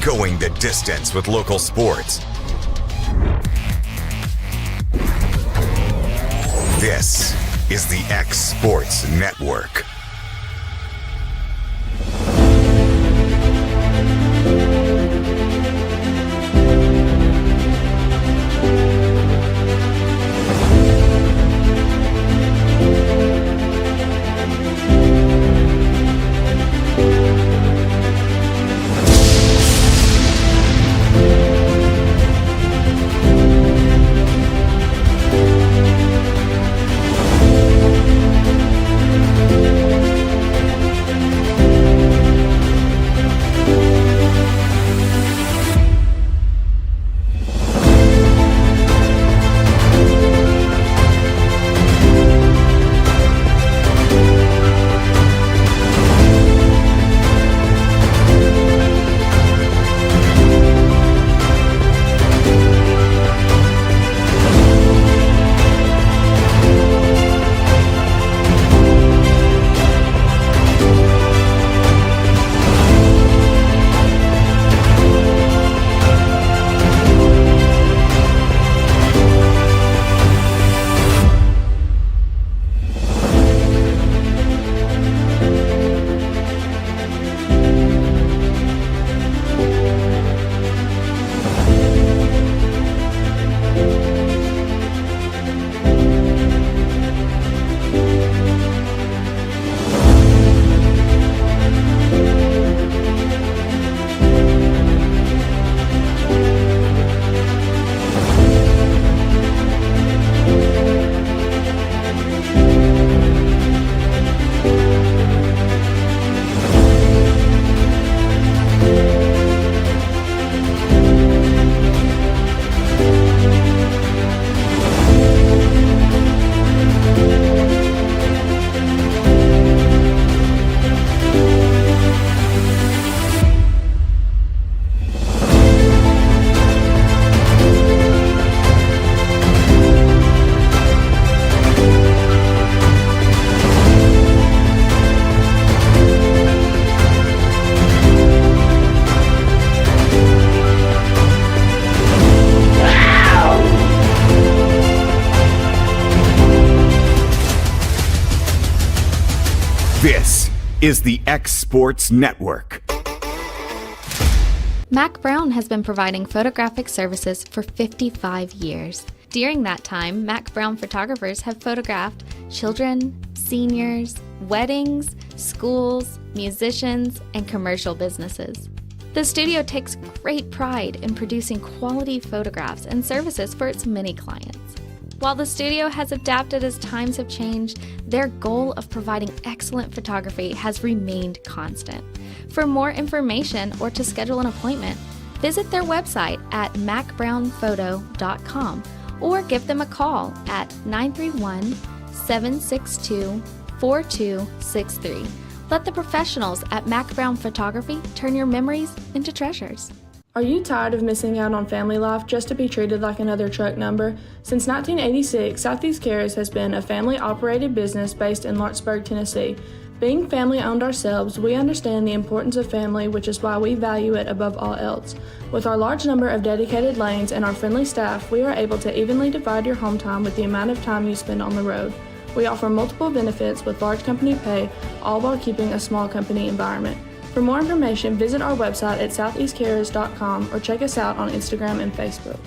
going the distance with local sports. This is the X Sports Network. This is the X Sports Network. Mac Brown has been providing photographic services for 55 years. During that time, Mac Brown photographers have photographed children, seniors, weddings, schools, musicians, and commercial businesses. The studio takes great pride in producing quality photographs and services for its many clients. While the studio has adapted as times have changed, their goal of providing excellent photography has remained constant. For more information or to schedule an appointment, visit their website at macbrownphoto.com or give them a call at 931-762-4263. Let the professionals at Mac Brown Photography turn your memories into treasures. Are you tired of missing out on family life just to be treated like another truck number? Since 1986, Southeast Cares has been a family-operated business based in Lawrenceburg, Tennessee. Being family-owned ourselves, we understand the importance of family, which is why we value it above all else. With our large number of dedicated lanes and our friendly staff, we are able to evenly divide your home time with the amount of time you spend on the road. We offer multiple benefits with large company pay, all while keeping a small company environment. For more information, visit our website at southeastcarriers.com or check us out on Instagram and Facebook.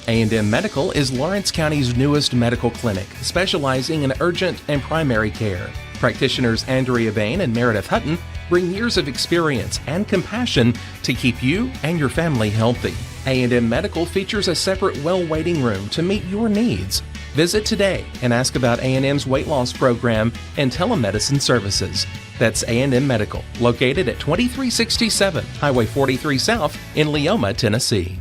A&M Medical is Lawrence County's newest medical clinic, specializing in urgent and primary care. Practitioners Andrea Bain and Meredith Hutton bring years of experience and compassion to keep you and your family healthy. A&M Medical features a separate well waiting room to meet your needs. Visit today and ask about A&M's weight loss program and telemedicine services. That's A&M Medical, located at 2367 Highway 43 South in Leoma, Tennessee.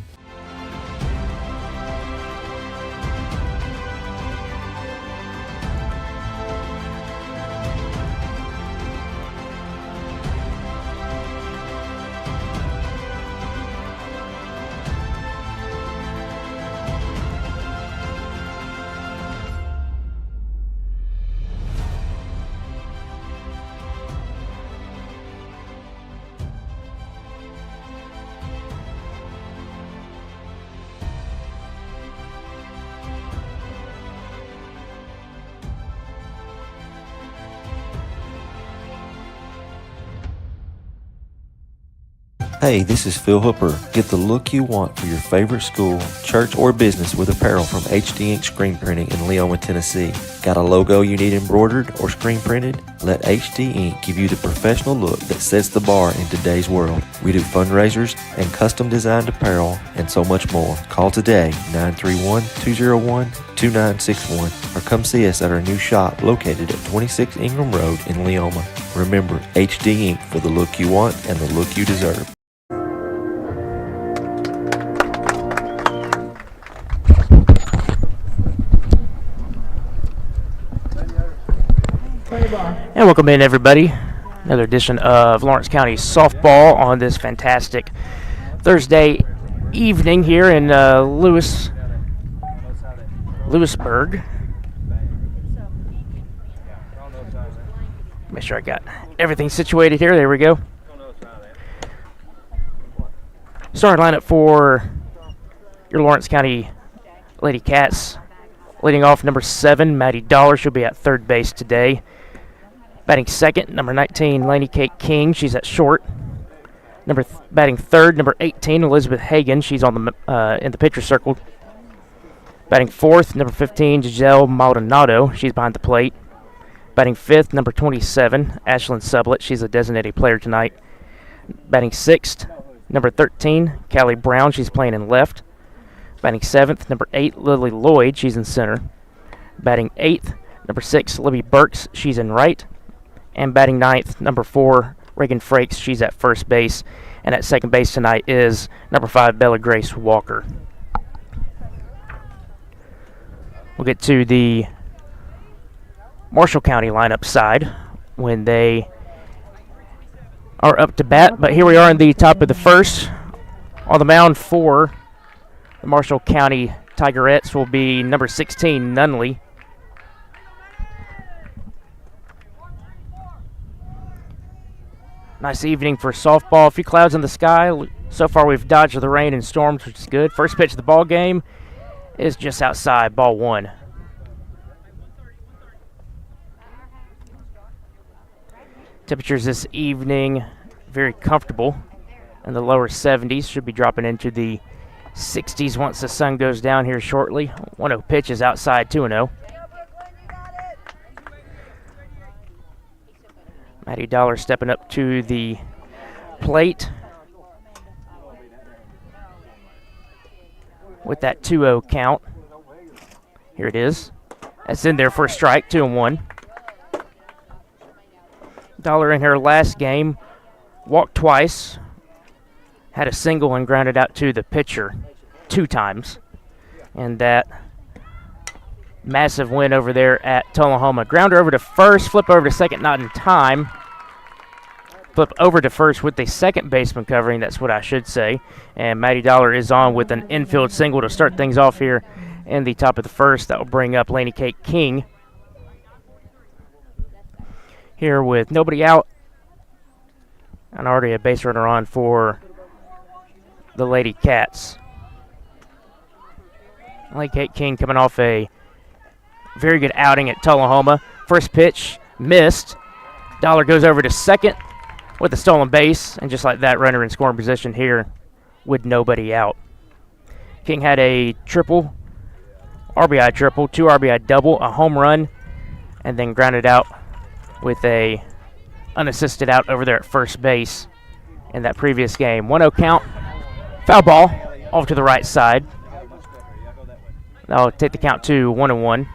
Hey, this is Phil Hooper. Get the look you want for your favorite school, church, or business with apparel from HD Ink Screen Printing in Leoma, Tennessee. Got a logo you need embroidered or screen printed? Let HD Ink give you the professional look that sets the bar in today's world. We do fundraisers and custom designed apparel and so much more. Call today, 931-201-2961, or come see us at our new shop located at 26 Ingram Road in Leoma. Remember, HD Ink for the look you want and the look you deserve. And welcome in, everybody. Another edition of Lawrence County Softball on this fantastic Thursday evening here in Lewisburg. Make sure I got everything situated here. There we go. Starting lineup for your Lawrence County Lady Cats. Leading off, number 7, Maddie Dollar. She'll be at third base today. Batting second, number 19, Lainey Kate King. She's at short. Batting third, number 18, Elizabeth Hagan. She's on the in the pitcher circle. Batting fourth, number 15, Giselle Maldonado. She's behind the plate. Batting fifth, number 27, Ashlyn Sublett. She's a designated player tonight. Batting sixth, number 13, Callie Brown. She's playing in left. Batting seventh, number 8, Lily Lloyd. She's in center. Batting eighth, number 6, Libby Burks. She's in right. And batting ninth, number 4, Reagan Frakes. She's at first base. And at second base tonight is number 5, Bella Grace Walker. We'll get to the Marshall County lineup side when they are up to bat. But here we are in the top of the first. On the mound for the Marshall County Tigerettes will be number 16, Nunley. Nice evening for softball. A few clouds in the sky. So far we've dodged the rain and storms, which is good. First pitch of the ball game is just outside, ball 1. Temperatures this evening very comfortable in the lower 70s. Should be dropping into the 60s once the sun goes down here shortly. 1-0 pitch is outside, 2-0. Maddie Dollar stepping up to the plate with that 2-0 count. Here it is. That's in there for a strike, 2-1. Dollar in her last game walked twice, had a single and grounded out to the pitcher 2 times. And that massive win over there at Tullahoma. Grounder over to first, flip over to second, not in time. Flip over to first with the second baseman covering, that's what I should say. And Maddie Dollar is on with an infield single to start things off here in the top of the first. That will bring up Lainey Kate King. Here with nobody out. And already a base runner on for the Lady Cats. Lainey Kate King coming off a very good outing at Tullahoma. First pitch missed. Dollar goes over to second with a stolen base, and just like that, runner in scoring position here with nobody out. King had a triple, RBI triple, 2 RBI double, a home run, and then grounded out with a unassisted out over there at first base in that previous game. 1-0 count, foul ball off to the right side. That'll take the count to 1-1.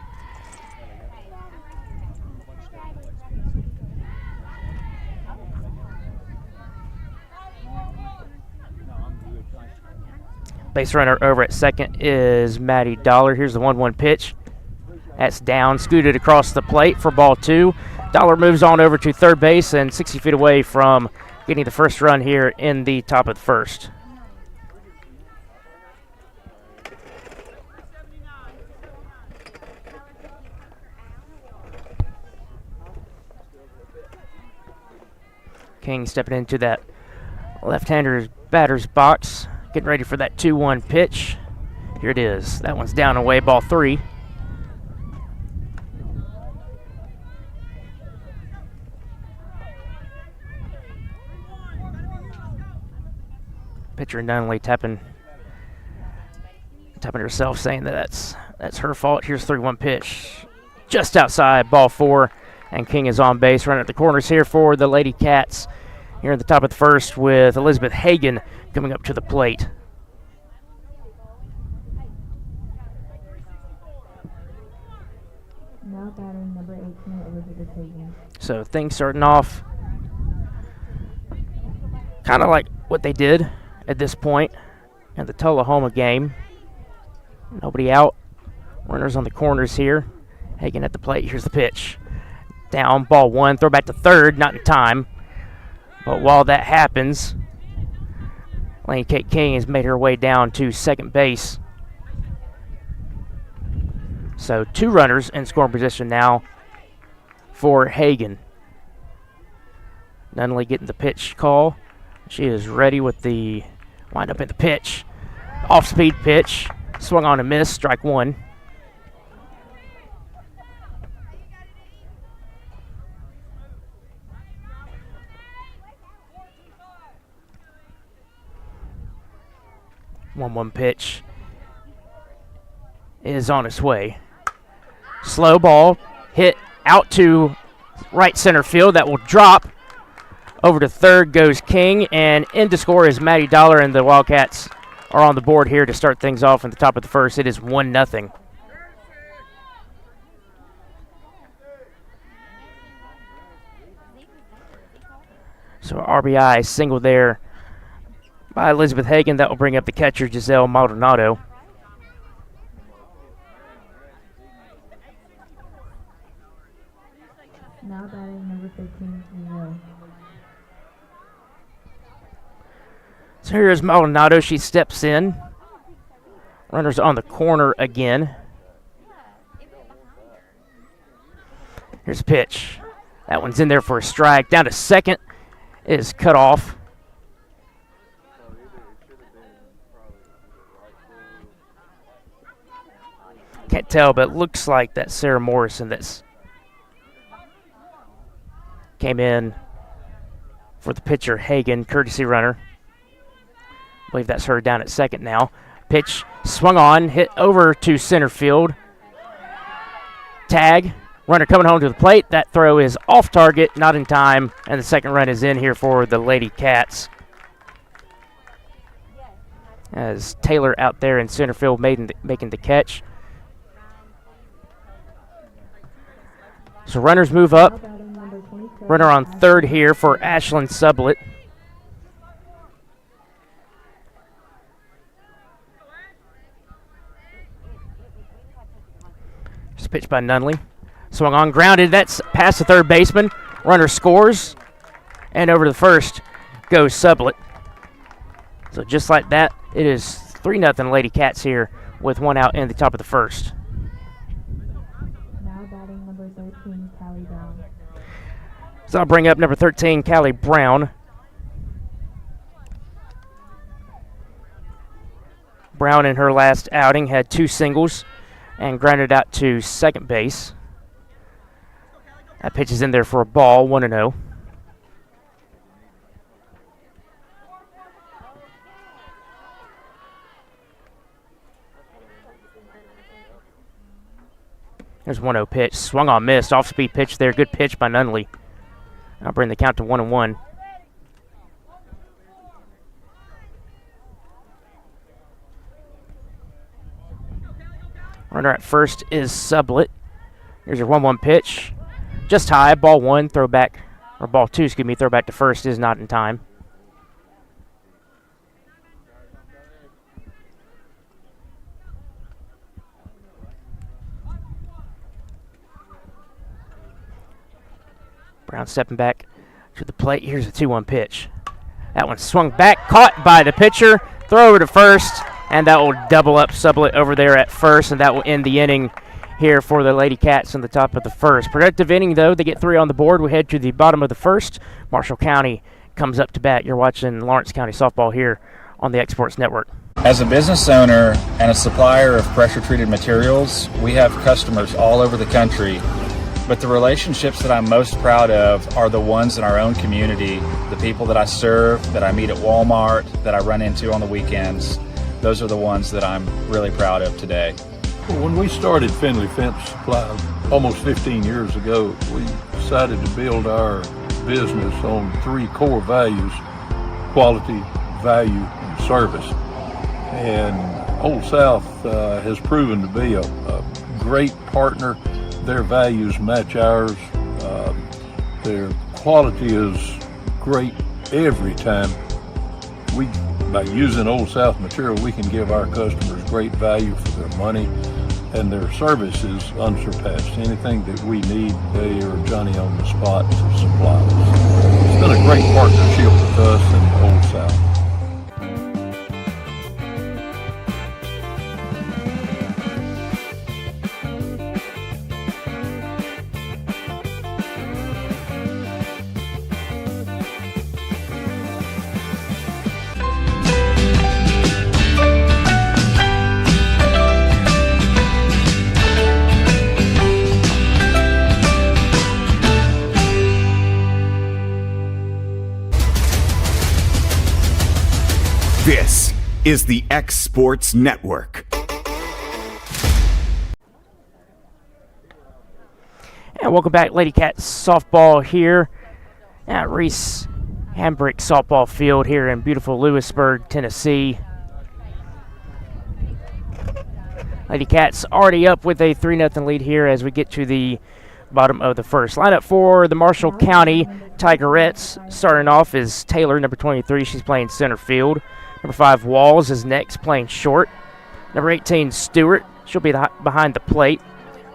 Base runner over at second is Maddie Dollar. Here's the 1-1 pitch. That's down, scooted across the plate for ball 2. Dollar moves on over to third base and 60 feet away from getting the first run here in the top of the first. King stepping into that left-hander's batter's box, getting ready for that 2-1 pitch. Here it is. That one's down away, ball 3. Pitcher Nunley tapping herself, saying that that's her fault. Here's 3-1 pitch. Just outside, ball 4, and King is on base. Running at the corners here for the Lady Cats. Here at the top of the first with Elizabeth Hagan coming up to the plate. Now batting number 18, Elizabeth Hagan. So things starting off kind of like what they did at this point in the Tullahoma game. Nobody out. Runners on the corners here. Hagan at the plate. Here's the pitch. Down, ball 1. Throw back to third. Not in time. But while that happens, Lane Kate King has made her way down to second base. So 2 runners in scoring position now for Hagan. Nunley getting the pitch call. She is ready with the windup in the pitch. Off-speed pitch. Swung on and missed. Strike 1. One pitch is on its way. Slow ball hit out to right center field. That will drop. Over to third goes King, and in to score is Maddie Dollar, and the Wildcats are on the board here to start things off in the top of the first. It is 1-0. So RBI single there by Elizabeth Hagan. That will bring up the catcher, Giselle Maldonado. Now batting number 13, Giselle. So here's Maldonado. She steps in. Runners on the corner again. Here's a pitch. That one's in there for a strike. Down to second. It is cut off. Can't tell, but it looks like that Sarah Morrison that's came in for the pitcher Hagan, courtesy runner. I believe that's her down at second now. Pitch swung on, hit over to center field. Tag. Runner coming home to the plate. That throw is off target, not in time, and the second run is in here for the Lady Cats. As Taylor out there in center field making the catch. So runners move up. Runner on third here for Ashlyn Sublett. Just pitched by Nunley. Swung on, grounded. That's past the third baseman. Runner scores. And over to the first goes Sublett. So just like that, it is 3-0 Lady Cats here with 1 out in the top of the first. Now batting number 13, Callie Brown. So I'll bring up number 13, Callie Brown. Brown in her last outing had 2 singles and grounded out to second base. That pitch is in there for a ball, 1-0. There's 1-0 pitch. Swung on, missed. Off-speed pitch there. Good pitch by Nunley. I'll bring the count to 1-1. Runner at first is Sublett. Here's your 1-1 pitch. Just high. Ball 1. Throw back. Or ball 2, excuse me. Throw back to first is not in time. Brown stepping back to the plate. Here's a 2-1 pitch. That one swung back, caught by the pitcher. Throw over to first, and that will double up Sublett over there at first, and that will end the inning here for the Lady Cats in the top of the first. Productive inning, though. They get 3 on the board. We head to the bottom of the first. Marshall County comes up to bat. You're watching Lawrence County softball here on the Exports Network. As a business owner and a supplier of pressure-treated materials, we have customers all over the country, But the relationships that I'm most proud of are the ones in our own community, the people that I serve, that I meet at Walmart, that I run into on the weekends. Those are the ones that I'm really proud of today. When we started Finley Fence Supply almost 15 years ago, we decided to build our business on 3 core values: quality, value, and service. And Old South has proven to be a great partner. Their values match ours. Their quality is great every time. By using Old South material, we can give our customers great value for their money, and their service is unsurpassed. Anything that we need, they are Johnny on the spot to supply us. It's been a great partnership with us and Old South. This is the X Sports Network. And welcome back, Lady Cats softball here at Reese Hambrick softball field here in beautiful Lewisburg, Tennessee. Lady Cats already up with a 3-0 lead here as we get to the bottom of the first. Lineup for the Marshall County Tigerettes. Starting off is Taylor, number 23. She's playing center field. Number 5, Walls, is next, playing short. Number 18, Stewart. She'll be behind the plate.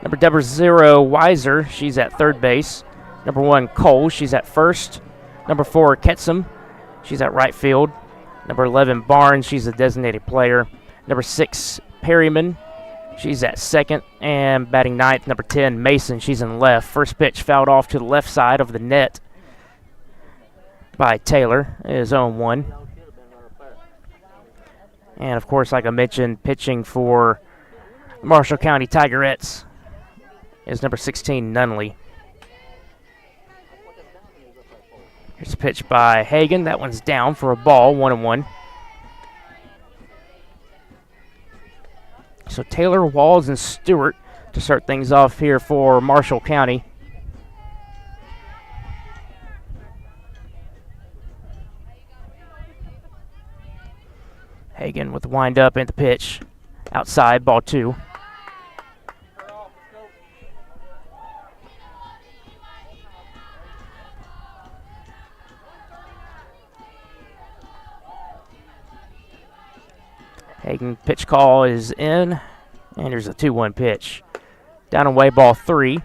Number 0, Weiser. She's at third base. Number 1, Cole. She's at first. Number 4, Ketchum. She's at right field. Number 11, Barnes. She's a designated player. Number 6, Perryman. She's at second. And batting ninth, number 10, Mason. She's in left. First pitch fouled off to the left side of the net by Taylor. It is 0-1. And, of course, like I mentioned, pitching for Marshall County Tigerettes is number 16, Nunley. Here's a pitch by Hagan. That one's down for a ball, 1-1. So Taylor, Walls, and Stewart to start things off here for Marshall County. Hagan with the wind-up and the pitch. Outside, ball 2. Hagan pitch call is in, and there's a 2-1 pitch. Down and away, ball 3.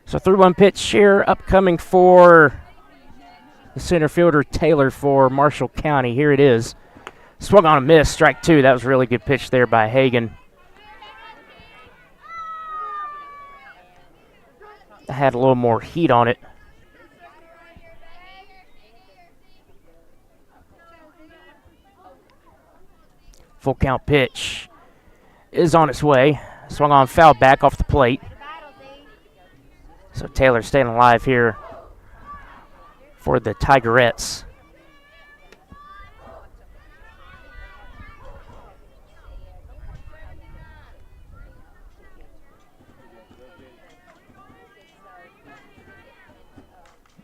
So 3-1 pitch here upcoming for the center fielder Taylor for Marshall County. Here it is. Swung on a miss, strike 2. That was a really good pitch there by Hagan. Had a little more heat on it. Full count pitch is on its way. Swung on, foul back off the plate. So Taylor staying alive here for the Tigerettes.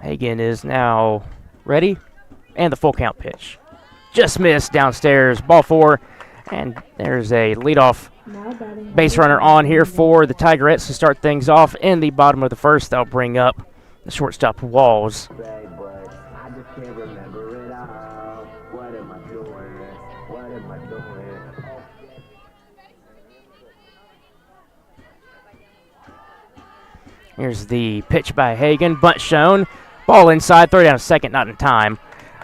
Hagan is now ready, and the full count pitch. Just missed downstairs, ball 4, and there's a leadoff base runner on here for the Tigerettes to start things off in the bottom of the first. They'll bring up the shortstop Walls. Here's the pitch by Hagan, bunt shown. Ball inside, throw down a second, not in time.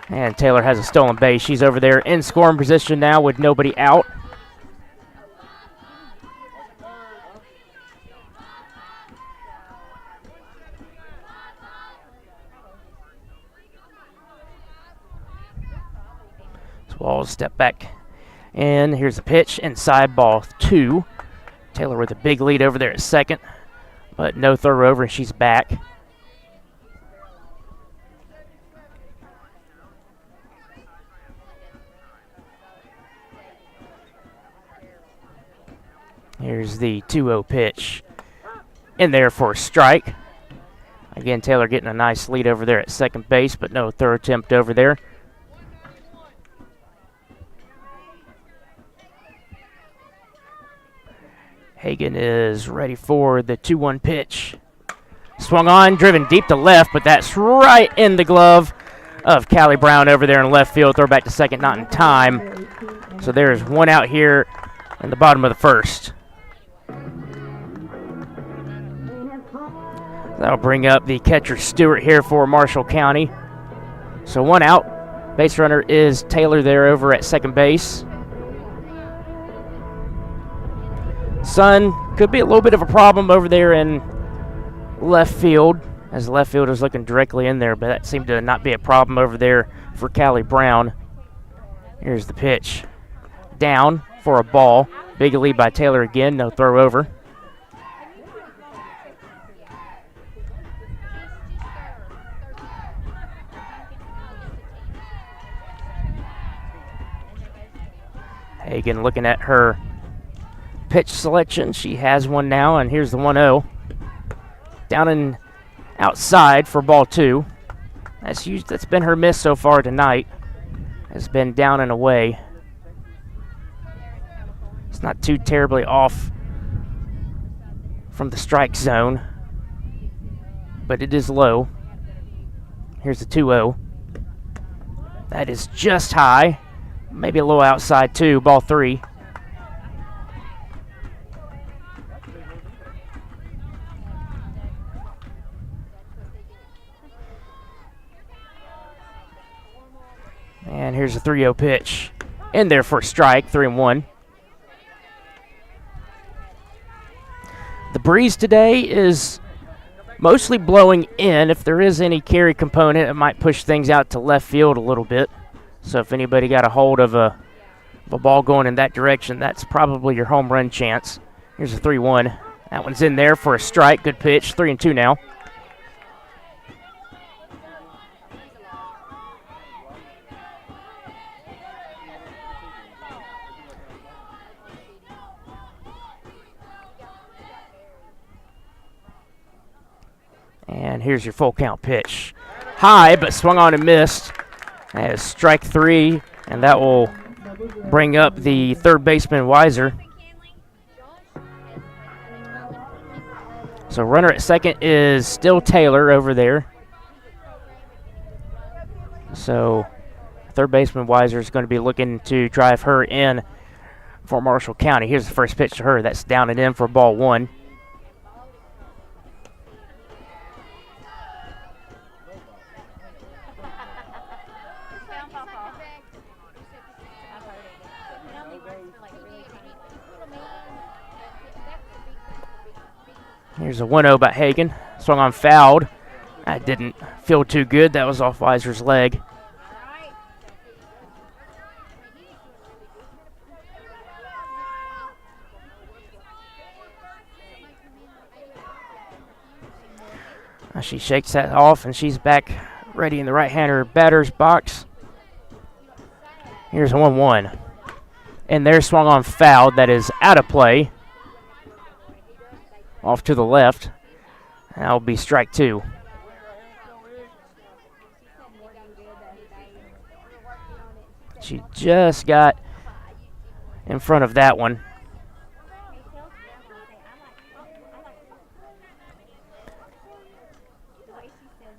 And Taylor has a stolen base. She's over there in scoring position now with nobody out. So we'll step back. And here's the pitch, inside, ball 2. Taylor with a big lead over there at second, but no throw over, and she's back. Here's the 2-0 pitch. In there for a strike. Again, Taylor getting a nice lead over there at second base, but no throw attempt over there. Hagan is ready for the 2-1 pitch. Swung on, driven deep to left, but that's right in the glove of Callie Brown over there in left field. Throw back to second, not in time. So there's one out here in the bottom of the first. That'll bring up the catcher Stewart here for Marshall County. So one out. Base runner is Taylor there over at second base. Sun could be a little bit of a problem over there in left field, as the left field is looking directly in there, but that seemed to not be a problem over there for Callie Brown. Here's the pitch. Down for a ball. Big lead by Taylor again, no throw over. Hagan looking at her pitch selection. She has one now, and here's the 1-0. Down and outside for ball 2. That's been her miss so far tonight. Has been down and away. It's not too terribly off from the strike zone, but it is low. Here's the 2-0. That is just high. Maybe a little outside too. Ball 3. And here's a 3-0 pitch. In there for a strike, 3-1. The breeze today is mostly blowing in. If there is any carry component, it might push things out to left field a little bit. So if anybody got a hold of a ball going in that direction, that's probably your home run chance. Here's a 3-1. That one's in there for a strike. Good pitch. 3-2 now. And here's your full count pitch. High, but swung on and missed. That is strike 3, and that will bring up the third baseman, Weiser. So runner at second is still Taylor over there. So third baseman Weiser is going to be looking to drive her in for Marshall County. Here's the first pitch to her. That's down and in for ball 1. Here's a 1-0 by Hagan. Swung on, fouled. That didn't feel too good. That was off Weiser's leg. She shakes that off, and she's back ready in the right-hander batter's box. Here's a 1-1. And there, swung on, fouled. That is out of play. Off to the left. That'll be strike 2. She just got in front of that one.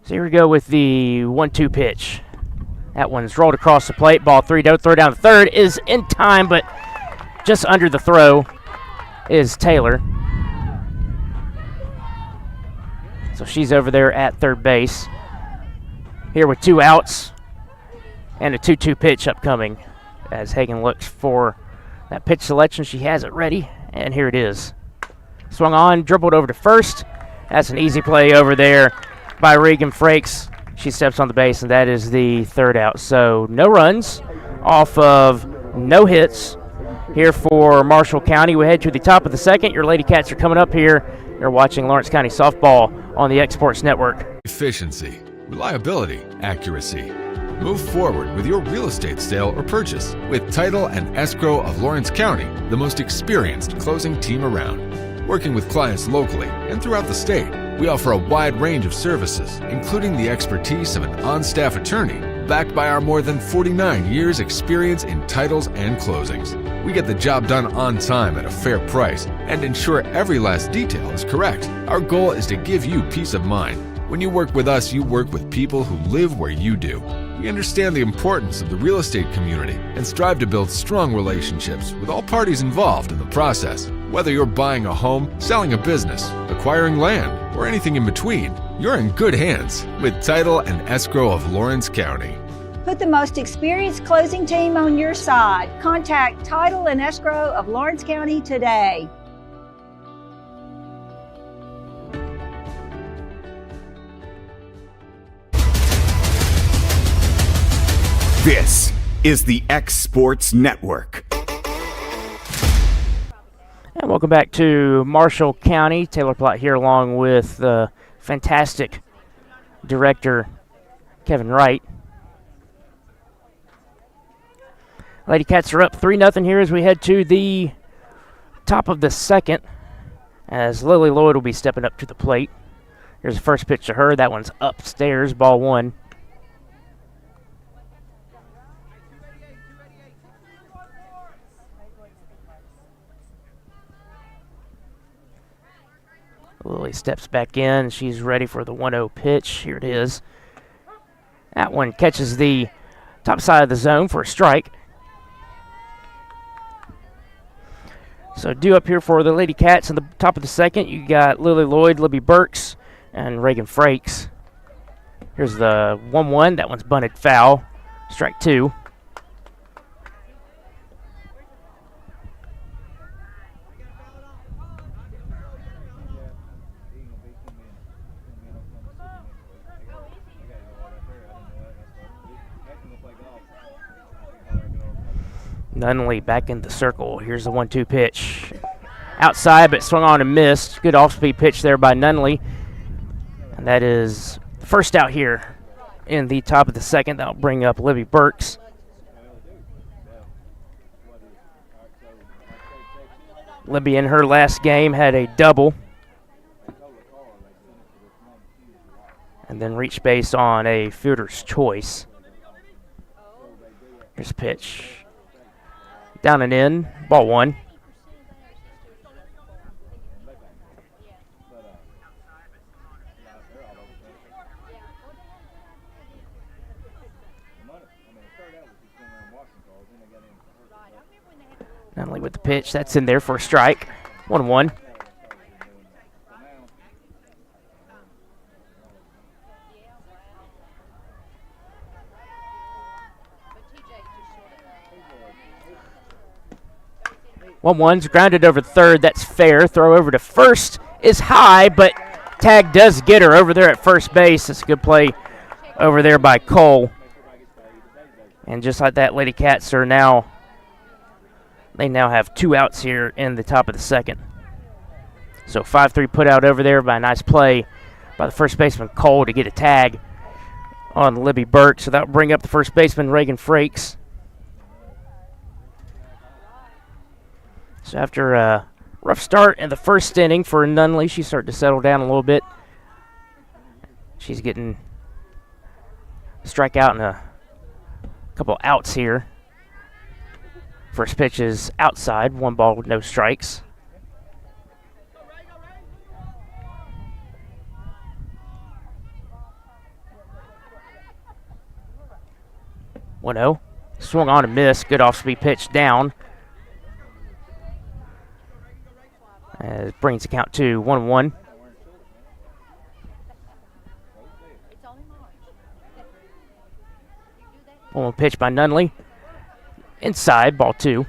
So here we go with the 1-2 pitch. That one's rolled across the plate. Ball 3. Don't throw down the third. Is in time, but just under the throw is Taylor. So she's over there at third base. Here with 2 outs and a 2-2 pitch upcoming as Hagan looks for that pitch selection. She has it ready, and here it is. Swung on, dribbled over to first. That's an easy play over there by Regan Frakes. She steps on the base, and that is the third out. So no runs off of no hits here for Marshall County. We head to the top of the second. Your Lady Cats are coming up here. You're watching Lawrence County Softball on the Exports Network. Efficiency, reliability, accuracy. Move forward with your real estate sale or purchase with Title and Escrow of Lawrence County, the most experienced closing team around. Working with clients locally and throughout the state, we offer a wide range of services, including the expertise of an on-staff attorney, backed by our more than 49 years experience in titles and closings. We get the job done on time at a fair price and ensure every last detail is correct. Our goal is to give you peace of mind. When you work with us, you work with people who live where you do. We understand the importance of the real estate community and strive to build strong relationships with all parties involved in the process. Whether you're buying a home, selling a business, acquiring land, or anything in between, you're in good hands with Title and Escrow of Lawrence County. Put the most experienced closing team on your side. Contact Title and Escrow of Lawrence County today. This is the X Sports Network. And welcome back to Marshall County. Taylor Plott here along with the fantastic director, Kevin Wright. Lady Cats are up 3-0 here as we head to the top of the second, as Lily Lloyd will be stepping up to the plate. Here's the first pitch to her. That one's upstairs, ball one. Lily steps back in. She's ready for the 1-0 pitch. Here it is. That one catches the top side of the zone for a strike. So due up here for the Lady Cats in the top of the second, you got Lily Lloyd, Libby Burks, and Reagan Frakes. Here's the 1-1. That one's bunted foul. Strike two. Nunley back in the circle. Here's the 1-2 pitch. Outside, but swung on and missed. Good off-speed pitch there by Nunley. And that is the first out here in the top of the second. That'll bring up Libby Burks. Libby in her last game had a double. And then reached base on a fielder's choice. Here's a pitch. Down and in, ball one. Nunley with the pitch, that's in there for a strike. 1-1. One's grounded over third. That's fair. Throw over to first is high, but tag does get her over there at first base. It's a good play over there by Cole. And just like that, Lady Cats are now, they now have 2 outs here in the top of the second. So 5-3 put out over there by a nice play by the first baseman Cole to get a tag on Libby Burke. So that'll bring up the first baseman Reagan Frakes. So after a rough start in the first inning for Nunley, she's starting to settle down a little bit. She's getting a strikeout and a couple outs here. First pitch is outside, 1 ball with no strikes. One-0. Swung on and missed. Good off-speed pitch down. It brings the count to 1-1. One pitch by Nunley. Inside, ball 2.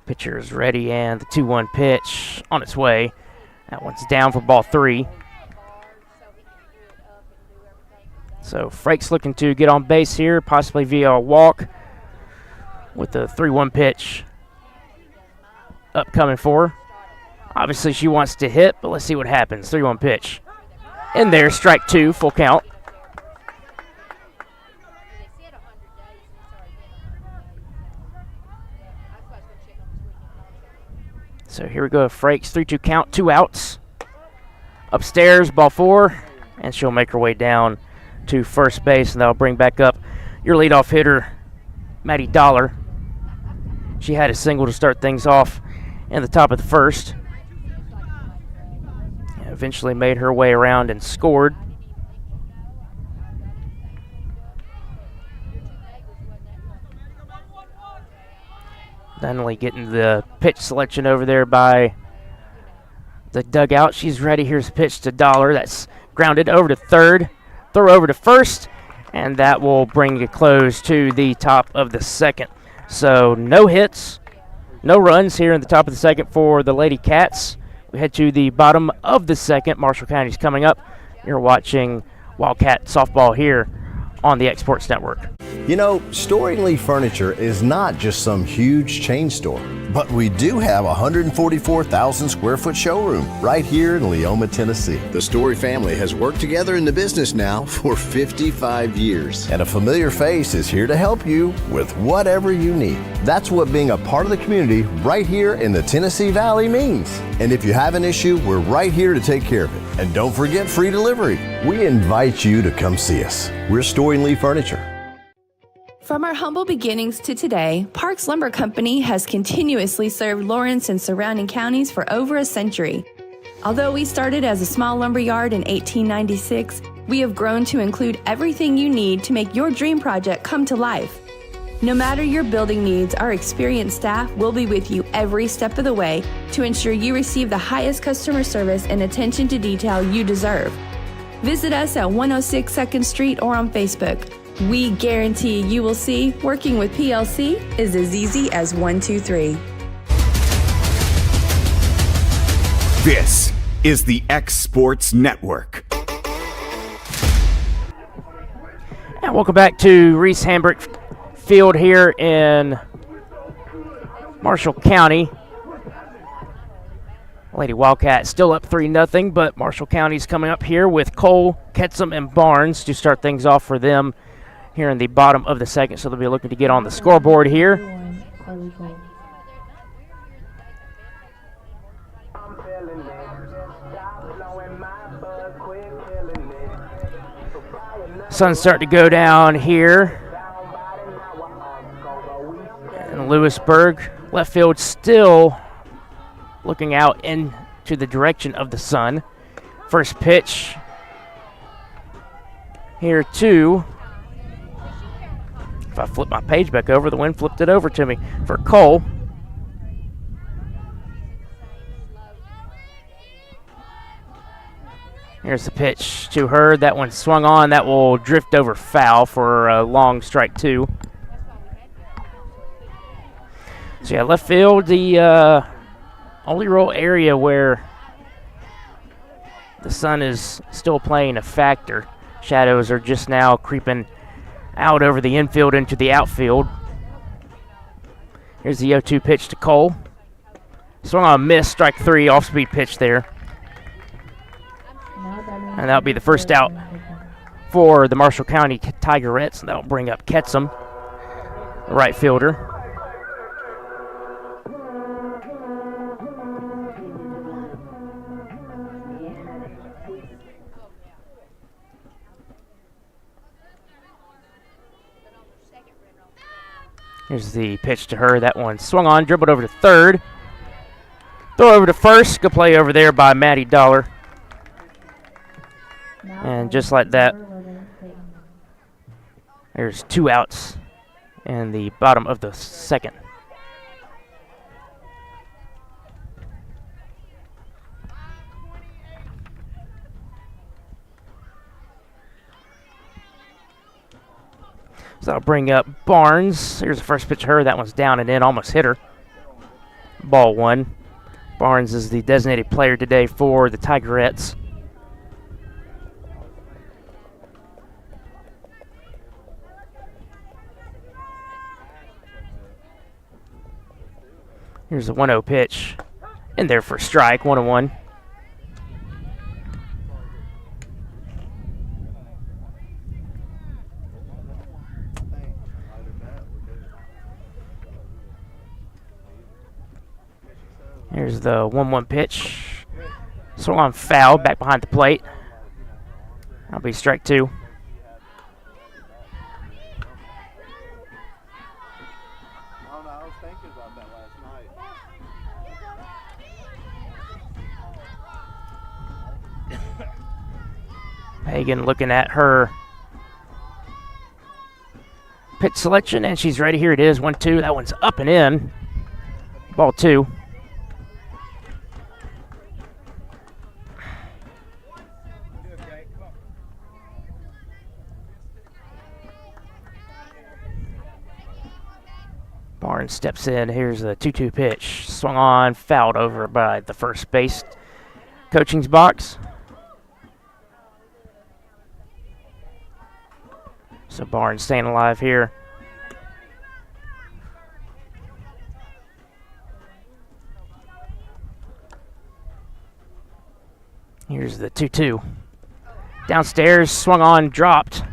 Pitcher's ready, and the 2-1 pitch on its way. That one's down for ball 3. So Frakes looking to get on base here, possibly via a walk, with the 3-1 pitch upcoming for her. Obviously she wants to hit, but let's see what happens. 3-1 pitch. In there, strike 2, full count. So here we go, Frakes, 3-2 count, 2 outs. Upstairs, ball 4, and she'll make her way down to first base, and that'll bring back up your leadoff hitter, Maddie Dollar. She had a single to start things off in the top of the first. Eventually made her way around and scored. Donnelly getting the pitch selection over there by the dugout. She's ready. Here's a pitch to Dollar. That's grounded over to third. Throw over to first, and that will bring a close to the top of the second. So no hits, no runs here in the top of the second for the Lady Cats. We head to the bottom of the second. Marshall County's coming up. You're watching Wildcat Softball here on the Exports Network. You know, Storing Lee Furniture is not just some huge chain store, but we do have a 144,000 square foot showroom right here in Leoma, Tennessee. The Story family has worked together in the business now for 55 years. And a familiar face is here to help you with whatever you need. That's what being a part of the community right here in the Tennessee Valley means. And if you have an issue, we're right here to take care of it. And don't forget free delivery. We invite you to come see us. We're Storing Lee Furniture. From our humble beginnings to today, Parks Lumber Company has continuously served Lawrence and surrounding counties for over a century. Although we started as a small lumber yard in 1896, we have grown to include everything you need to make your dream project come to life. No matter your building needs, our experienced staff will be with you every step of the way to ensure you receive the highest customer service and attention to detail you deserve. Visit us at 106 2nd Street or on Facebook. We guarantee you will see working with PLC is as easy as 1, 2, 3. This is the X Sports Network. And welcome back to Reese Hambrick Field here in Marshall County. Lady Wildcats still up 3-0, but Marshall County's coming up here with Cole, Ketchum, and Barnes to start things off for them here in the bottom of the second, so they'll be looking to get on the scoreboard here. Sun's starting to go down here. And Lewisburg, left field still looking out into the direction of the sun. First pitch here to, if I flip my page back over, the wind flipped it over to me, for Cole. Here's the pitch to her. That one swung on. That will drift over foul for a long strike 2. So yeah, left field, the only real area where the sun is still playing a factor. Shadows are just now creeping out over the infield into the outfield. Here's the 0-2 pitch to Cole. Swung on a miss, strike 3, off-speed pitch there. And that'll be the first out for the Marshall County Tigerettes. And that'll bring up Ketchum, the right fielder. Here's the pitch to her. That one swung on, dribbled over to third. Throw over to first. Good play over there by Maddie Dollar. And just like that, there's 2 outs in the bottom of the second. So that'll bring up Barnes. Here's the first pitch to her. That one's down and in, almost hit her. ball one. Barnes is the designated player today for the Tigerettes. Here's the 1-0 pitch. In there for a strike, 1-1. Here's the 1-1 pitch. Swung on foul, back behind the plate. That'll be strike two. Hagan looking at her pitch selection, and she's ready. Here it is, 1-2. That one's up and in. Ball two. Barnes steps in. Here's the 2-2 pitch. Swung on, fouled over by the first base coaching's box. So Barnes staying alive here. Here's the 2-2. Downstairs, swung on, dropped.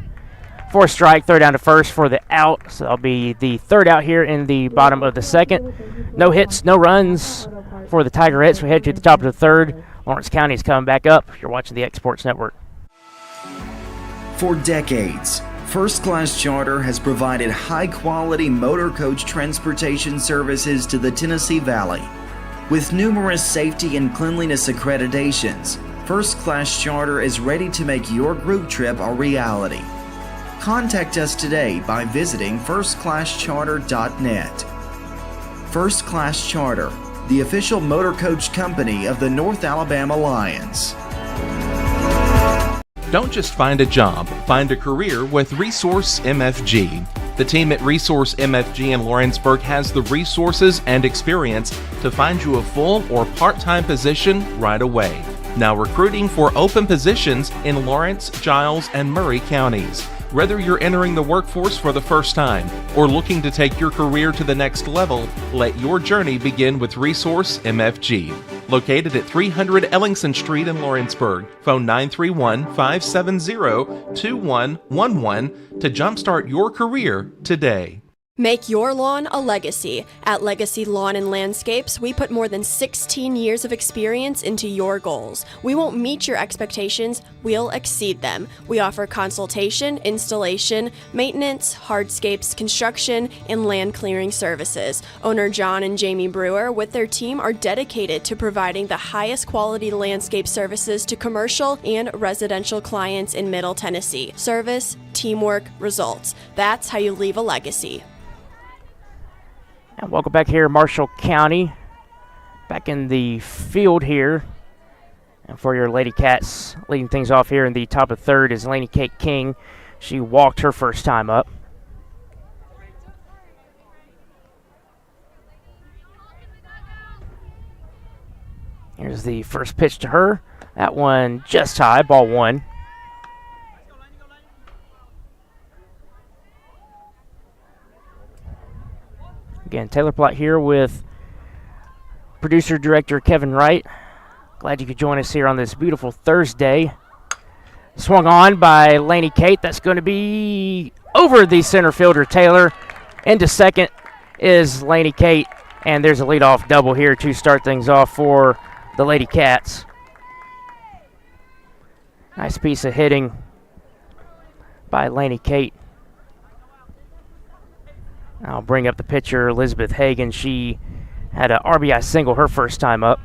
4 strike, throw down to first for the out. So that'll be the third out here in the bottom of the second. No hits, no runs for the Tigerettes. We head to the top of the third. Lawrence County is coming back up. You're watching the Exports Network. For decades, First Class Charter has provided high-quality motor coach transportation services to the Tennessee Valley. With numerous safety and cleanliness accreditations, First Class Charter is ready to make your group trip a reality. Contact us today by visiting firstclasscharter.net. First Class Charter, the official motor coach company of the North Alabama Lions. Don't just find a job, find a career with Resource MFG. The team at Resource MFG in Lawrenceburg has the resources and experience to find you a full or part-time position right away. Now recruiting for open positions in Lawrence, Giles, and Murray counties. Whether you're entering the workforce for the first time or looking to take your career to the next level, let your journey begin with Resource MFG. Located at 300 Ellingson Street in Lawrenceburg. Phone 931-570-2111 to jumpstart your career today. Make your lawn a legacy. At Legacy Lawn and Landscapes, we put more than 16 years of experience into your goals. We won't meet your expectations, we'll exceed them. We offer consultation, installation, maintenance, hardscapes, construction, and land clearing services. Owner John and Jamie Brewer with their team are dedicated to providing the highest quality landscape services to commercial and residential clients in Middle Tennessee. Service, teamwork, results. That's how you leave a legacy. And welcome back here, Marshall County. Back in the field here. And for your Lady Cats, leading things off here in the top of third is Laney Kate King. She walked her first time up. Here's the first pitch to her. That one just high, ball one. Again, Taylor Plott here with producer-director Kevin Wright. Glad you could join us here on this beautiful Thursday. Swung on by Laney Kate. That's going to be over the center fielder, Taylor. Into second is Laney Kate. And there's a leadoff double here to start things off for the Lady Cats. Nice piece of hitting by Laney Kate. I'll bring up the pitcher, Elizabeth Hagan. She had an RBI single her first time up.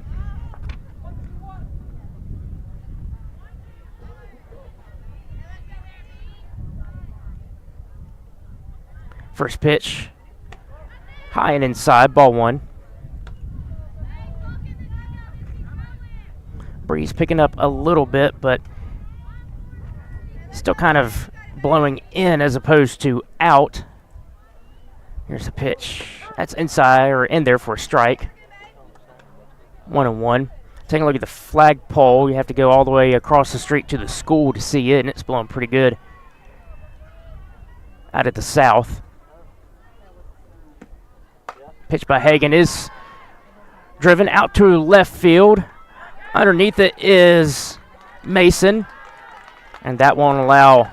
First pitch, high and inside, ball one. Breeze picking up a little bit, but still kind of blowing in as opposed to out. Here's the pitch. That's inside or in there for a strike. 1-1. Taking a look at the flagpole, you have to go all the way across the street to the school to see it, and it's blowing pretty good out at the south. Pitch by Hagan is driven out to left field. Underneath it is Mason, and that won't allow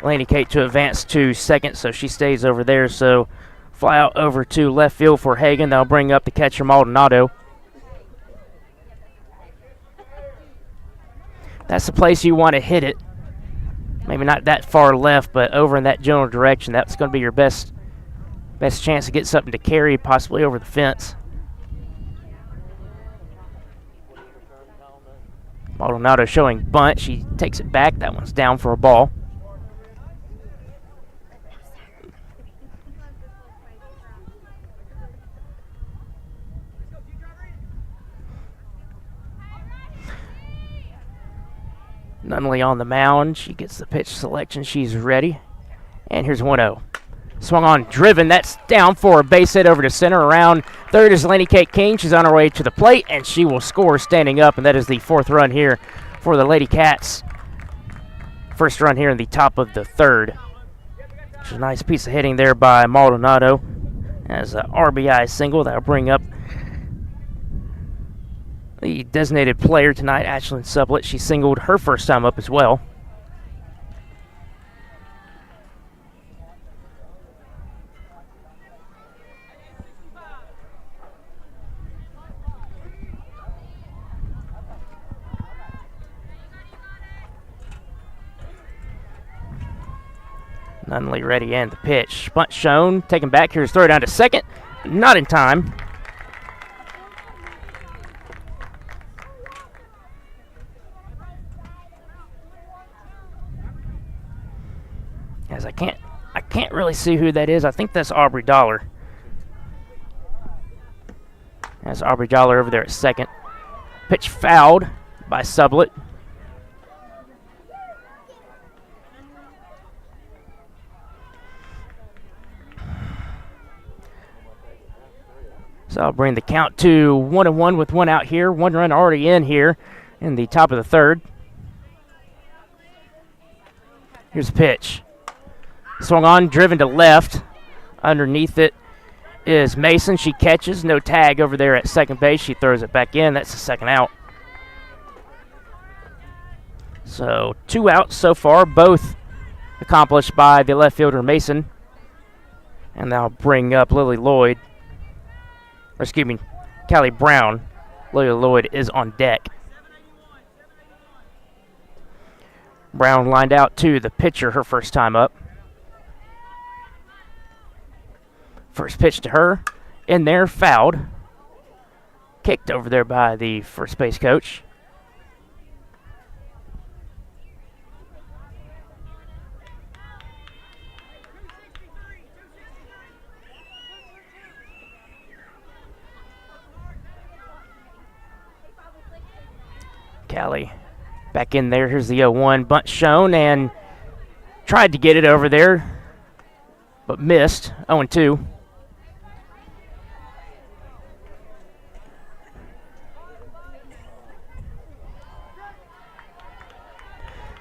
Laney Kate to advance to second, so she stays over there. So fly out over to left field for Hagan. That'll bring up the catcher Maldonado. That's the place you want to hit it. Maybe not that far left, but over in that general direction. That's going to be your best chance to get something to carry, possibly over the fence. Maldonado showing bunt. She takes it back. That one's down for a ball. Nunley on the mound. She gets the pitch selection. She's ready. And here's 1-0. Swung on, driven. That's down for a base hit over to center. Around third is Laney Kate King. She's on her way to the plate, and she will score standing up, and that is the fourth run here for the Lady Cats. First run here in the top of the third. It's a nice piece of hitting there by Maldonado as an RBI single. That'll bring up the designated player tonight, Ashlyn Sublett. She singled her first time up as well. Nunley ready and the pitch. Bunt shown, taken back. Here's throw down to second. Not in time. As I can't really see who that is. I think that's Aubrey Dollar. That's Aubrey Dollar over there at second. Pitch fouled by Sublett. So I'll bring the count to 1-1 with one out here. One run already in here in the top of the third. Here's a pitch. Swung on, driven to left. Underneath it is Mason. She catches. No tag over there at second base. She throws it back in. That's the second out. So 2 outs so far, both accomplished by the left fielder Mason. And that'll bring up Lily Lloyd. Or excuse me, Callie Brown. Lily Lloyd is on deck. Brown lined out to the pitcher her first time up. First pitch to her. In there, fouled. Kicked over there by the first base coach. Callie back in there. Here's the 0-1. Bunt shown and tried to get it over there, but missed. 0-2.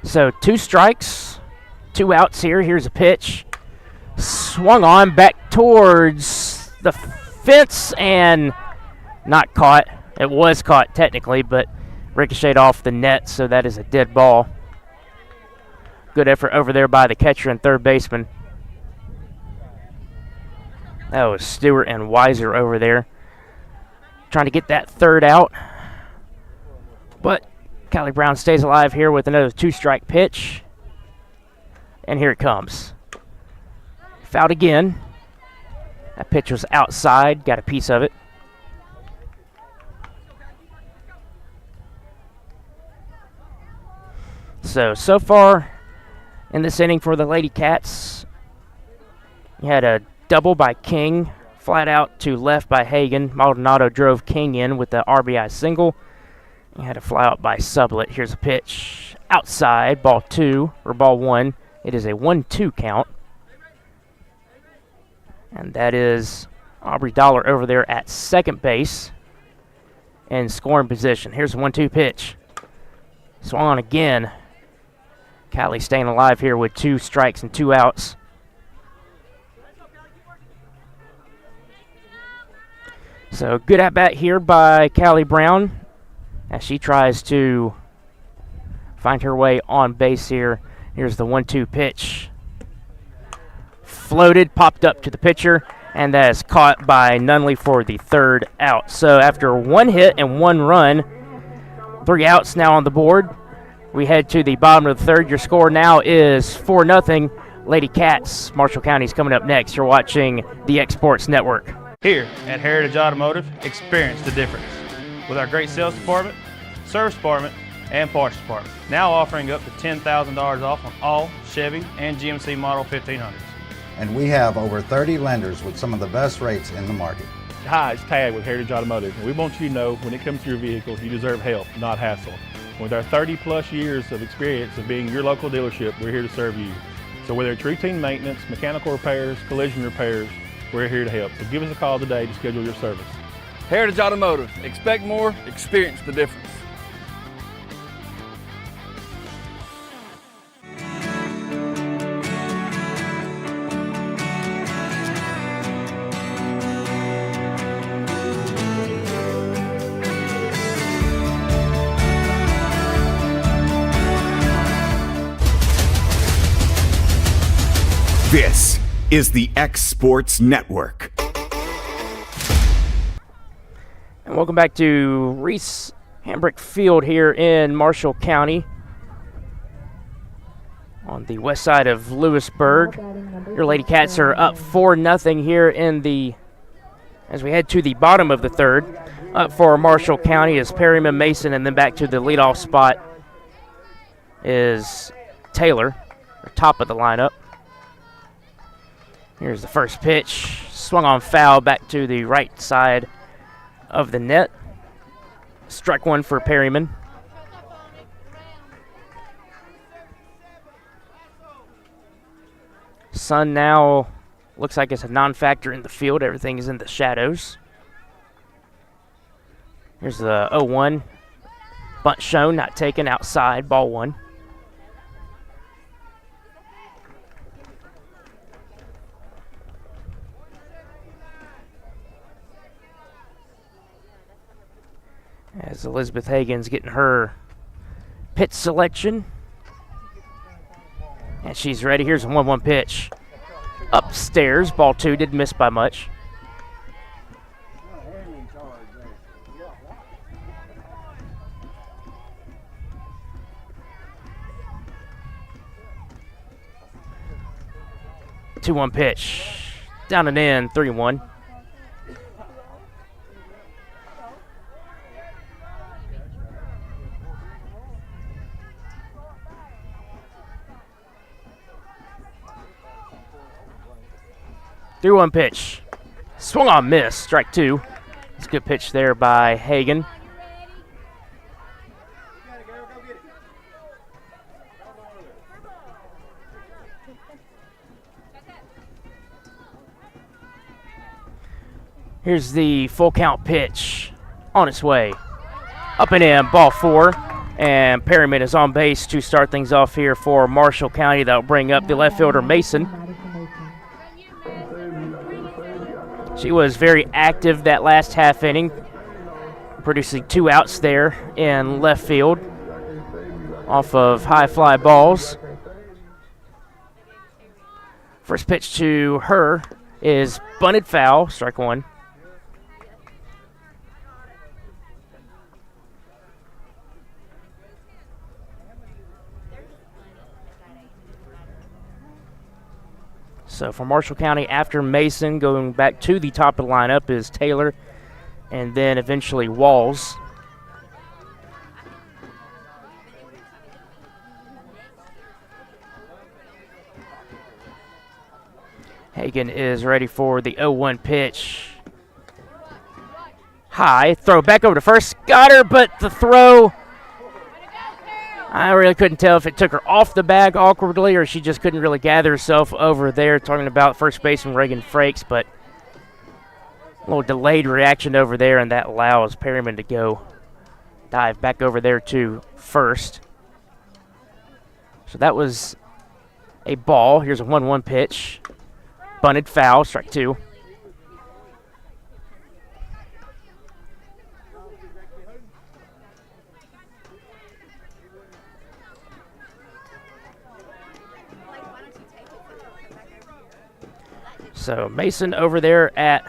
So 2 strikes, 2 outs here. Here's a pitch. Swung on back towards the fence and not caught. It was caught technically, but ricocheted off the net, so that is a dead ball. Good effort over there by the catcher and third baseman. That was Stewart and Weiser over there trying to get that third out. But Callie Brown stays alive here with another 2-strike pitch. And here it comes. Fouled again. That pitch was outside. Got a piece of it. So far in this inning for the Lady Cats, you had a double by King, flat out to left by Hagan. Maldonado drove King in with the RBI single. You had a fly out by Sublett. Here's a pitch outside, ball 1. It is a 1-2 count. And that is Aubrey Dollar over there at second base. in scoring position. Here's the 1-2 pitch. Swung on again. Callie staying alive here with 2 strikes and 2 outs. So good at bat here by Callie Brown as she tries to find her way on base here. Here's the 1-2 pitch. Floated, popped up to the pitcher, and that is caught by Nunley for the 3rd out. So after 1 hit and 1 run, 3 outs now on the board. We head to the bottom of the 3rd. Your score now is 4-0. Lady Cats, Marshall County's coming up next. You're watching the Exports Network. Here at Heritage Automotive, experience the difference with our great sales department, service department, and parts department. Now offering up to $10,000 off on all Chevy and GMC Model 1500s. And we have over 30 lenders with some of the best rates in the market. Hi, it's Tag with Heritage Automotive. And we want you to know when it comes to your vehicle, you deserve help, not hassle. With our 30-plus years of experience of being your local dealership, we're here to serve you. So whether it's routine maintenance, mechanical repairs, collision repairs, we're here to help. So give us a call today to schedule your service. Heritage Automotive. Expect more, experience the difference. This is the X Sports Network. And welcome back to Reese Hambrick Field here in Marshall County on the west side of Lewisburg. Your Lady Cats are up 4-0 here as we head to the bottom of the 3rd. Up for Marshall County is Perryman Mason, and then back to the leadoff spot is Taylor, top of the lineup. Here's the first pitch. Swung on foul back to the right side of the net. Strike 1 for Perryman. Sun now looks like it's a non-factor in the field. Everything is in the shadows. Here's the 0-1. Bunt shown, not taken, outside, ball 1. As Elizabeth Hagen's getting her pitch selection. And she's ready. Here's a 1-1 pitch. Upstairs, ball 2, didn't miss by much. Two-one pitch. Down and in, 3-1. Through-one pitch. Swung on, miss. Strike 2. It's a good pitch there by Hagen. Here's the full count pitch. On its way. Up and in, ball 4. And Perryman is on base to start things off here for Marshall County. That'll bring up the left fielder, Mason. She was very active that last half inning, producing 2 outs there in left field off of high fly balls. First pitch to her is bunted foul, strike 1. So for Marshall County, after Mason, going back to the top of the lineup is Taylor and then eventually Walls. Hagen is ready for the 0-1 pitch. High, throw back over to first. Got her, but the throw, I really couldn't tell if it took her off the bag awkwardly or she just couldn't really gather herself over there. Talking about first baseman Reagan Frakes, but little delayed reaction over there, and that allows Perryman to go dive back over there to first. So that was a ball. Here's a 1-1 pitch. Bunted foul, strike 2. So Mason over at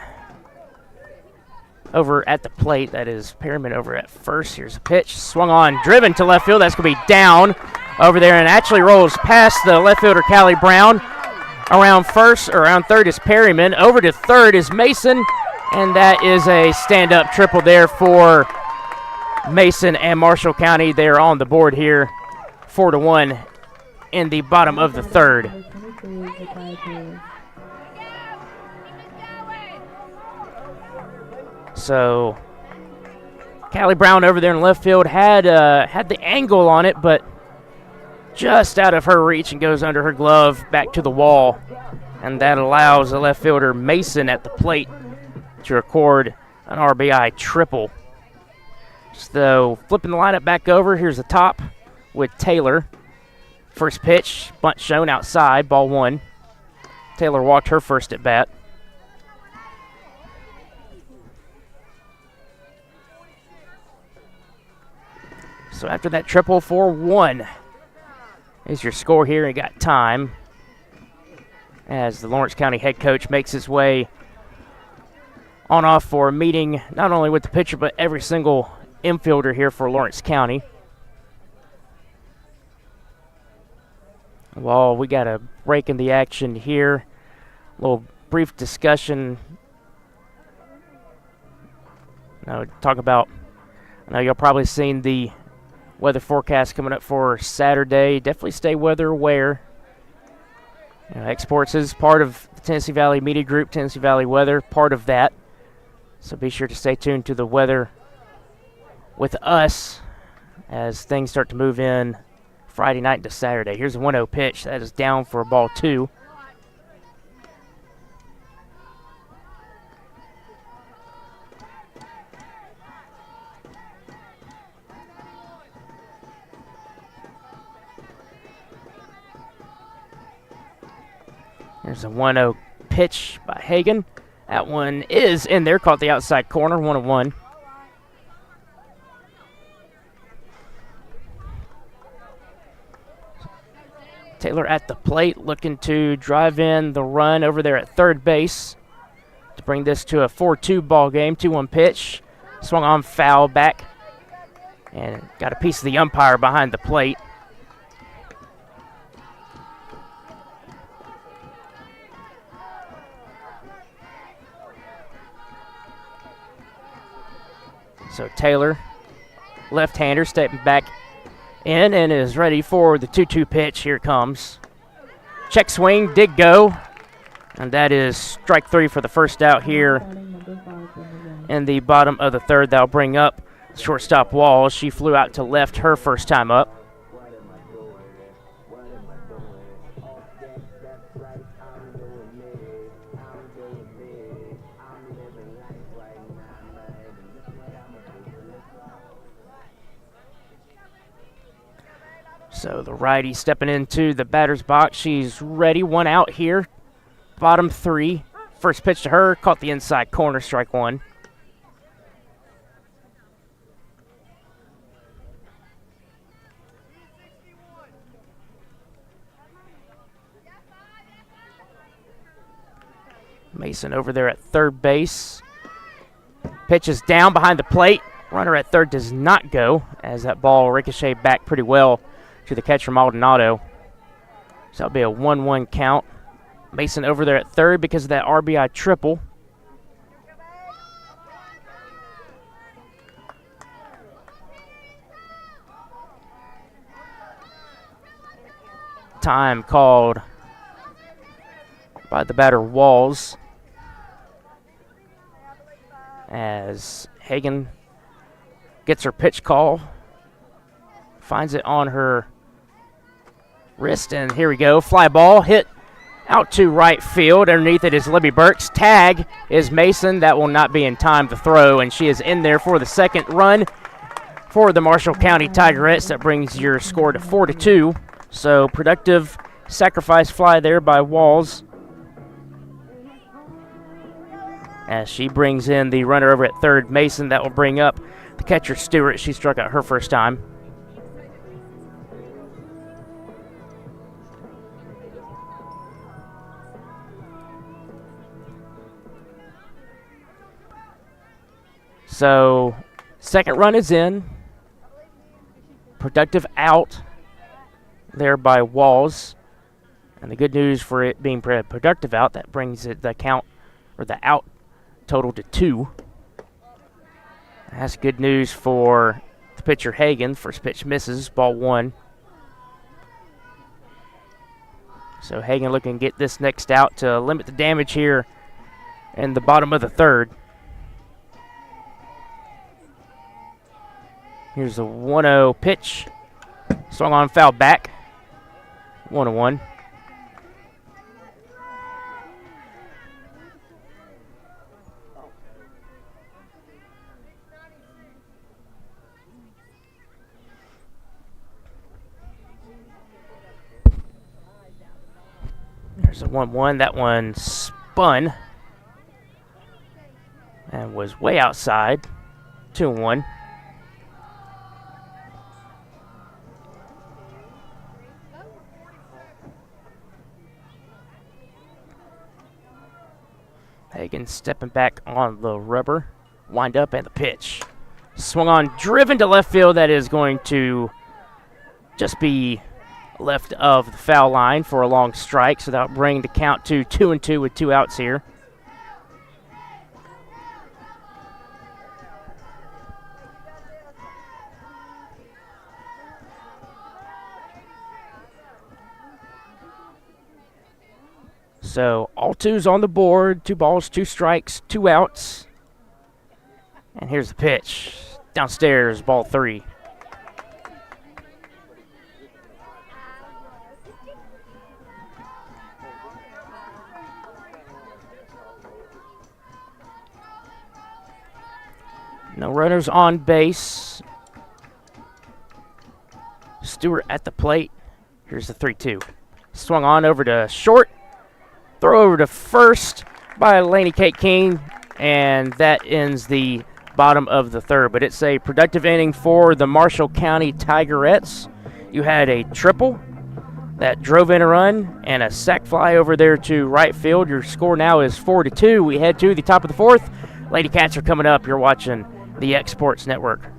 the plate. That is Perryman over at first. Here's a pitch. Swung on, driven to left field. That's going to be down over there and actually rolls past the left fielder, Callie Brown. Around third is Perryman. Over to third is Mason. And that is a stand-up triple there for Mason and Marshall County. They are on the board here, 4-1 in the bottom of the third. So Callie Brown over there in left field had the angle on it, but just out of her reach and goes under her glove back to the wall. And that allows the left fielder Mason at the plate to record an RBI triple. So flipping the lineup back over, here's the top with Taylor. First pitch, bunt shown outside, ball 1. Taylor walked her first at bat. So after that triple, 4-1 is your score here. You got time as the Lawrence County head coach makes his way on off for a meeting not only with the pitcher but every single infielder here for Lawrence County. Well, we got a break in the action here. A little brief discussion. Now talk about, I know y'all probably seen the weather forecast coming up for Saturday. Definitely stay weather aware. Exports is part of the Tennessee Valley Media Group, Tennessee Valley Weather, part of that. So be sure to stay tuned to the weather with us as things start to move in Friday night into Saturday. Here's a 1-0 pitch. That is down for ball 2. There's a 1-0 pitch by Hagan. That one is in there, caught the outside corner, 1-1. Taylor at the plate, looking to drive in the run over there at third base to bring this to a 4-2 ball game. 2-1 pitch, swung on foul back, and got a piece of the umpire behind the plate. So Taylor, left-hander, stepping back in and is ready for the 2-2 pitch. Here it comes. Check swing, did go. And that is strike 3 for the first out here in the bottom of the third. That'll bring up shortstop Walls. She flew out to left her first time up. So the righty stepping into the batter's box. She's ready. 1 out here. Bottom 3. First pitch to her. Caught the inside corner. Strike 1. Mason over there at third base. Pitch is down behind the plate. Runner at third does not go as that ball ricocheted back pretty well to the catcher, Maldonado. So that'll be a 1-1 count. Mason over there at third because of that RBI triple. Time called by the batter, Walls, as Hagan gets her pitch call, finds it on her wrist, and here we go. Fly ball hit Out to right field. Underneath it is Libby Burks. Tag is Mason. That will not be in time to throw, and she is in there for the second run for the Marshall County Tigerettes. That brings your score to 4-2. So productive sacrifice fly there by Walls, as she brings in the runner over at third, Mason. That will bring up the catcher, Stewart. She struck out her first time. So, second run is in. Productive out there by Walls. And the good news for it being productive out, that brings it the count, or the out total, to 2. That's good news for the pitcher, Hagan. First pitch misses, ball 1. So Hagan looking to get this next out to limit the damage here in the bottom of the third. Here's a 1-0 pitch. Swung on, foul back. 1-1. There's a 1-1. That one spun and was way outside. 2-1. Hagan stepping back on the rubber. Wind up and the pitch. Swung on, driven to left field. That is going to just be left of the foul line for a long strike, so that'll bring the count to 2-2 with 2 outs here. So all 2s on the board, 2 balls, 2 strikes, 2 outs. And here's the pitch. Downstairs, ball 3. No runners on base. Stewart at the plate. Here's the 3-2. Swung on over to short. Throw over to first by Laney Kate King, and that ends the bottom of the third. But it's a productive inning for the Marshall County Tigerettes. You had a triple that drove in a run and a sac fly over there to right field. Your score now is 4-2. We head to the top of the fourth. Lady Cats are coming up. You're watching the X Sports Network.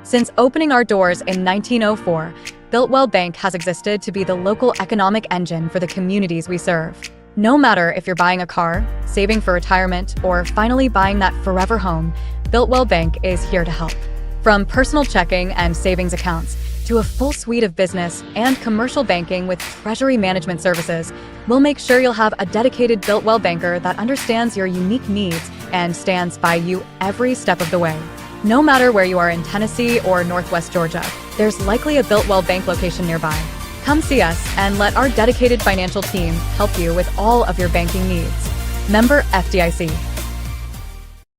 Since opening our doors in 1904, Builtwell Bank has existed to be the local economic engine for the communities we serve. No matter if you're buying a car, saving for retirement, or finally buying that forever home, Builtwell Bank is here to help. From personal checking and savings accounts to a full suite of business and commercial banking with treasury management services, we'll make sure you'll have a dedicated Builtwell banker that understands your unique needs and stands by you every step of the way. No matter where you are in Tennessee or Northwest Georgia, there's likely a Builtwell Bank location nearby. Come see us and let our dedicated financial team help you with all of your banking needs. Member FDIC.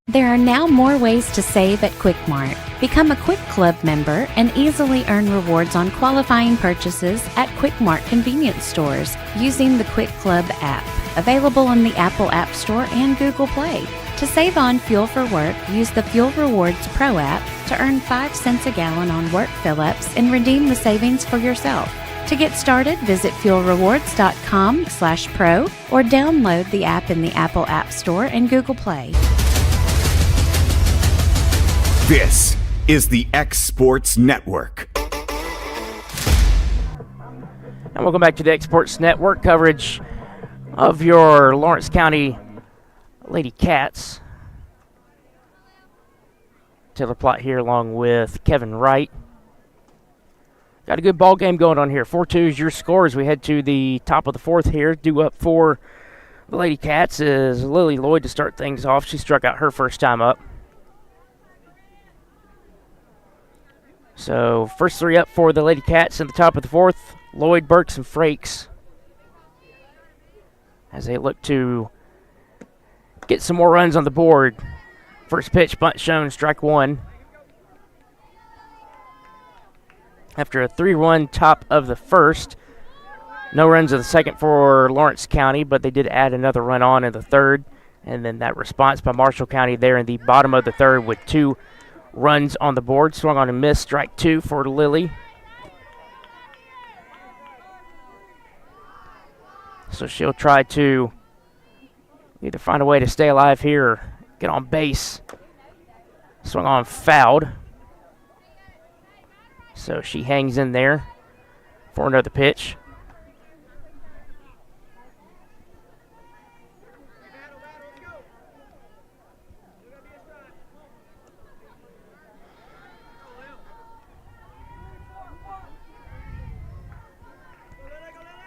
There are now more ways to save at Quick Mart. Become a Quick Club member and easily earn rewards on qualifying purchases at Quick Mart convenience stores using the Quick Club app, available in the Apple App Store and Google Play. To save on fuel for work, use the Fuel Rewards Pro app to earn 5 cents a gallon on work fill-ups and redeem the savings for yourself. To get started, visit fuelrewards.com/pro or download the app in the Apple App Store and Google Play. This is the X Sports Network. And welcome back to the X Sports Network coverage of your Lawrence County Lady Cats. Taylor Plott here along with Kevin Wright. Got a good ball game going on here. 4-2 is your score as we head to the top of the fourth here. Due up for the Lady Cats is Lily Lloyd to start things off. She struck out her first time up. So first 3 up for the Lady Cats in the top of the fourth. Lloyd, Burks, and Frakes. as they look to get some more runs on the board. First pitch, bunt shown, strike one. After a 3-run top of the first, no runs in the second for Lawrence County, but they did add another run on in the third. And then that response by Marshall County there in the bottom of the third with 2 runs on the board. Swung on and missed, strike 2 for Lily. So she'll try to either find a way to stay alive here or get on base. Swung on, fouled. So she hangs in there for another pitch.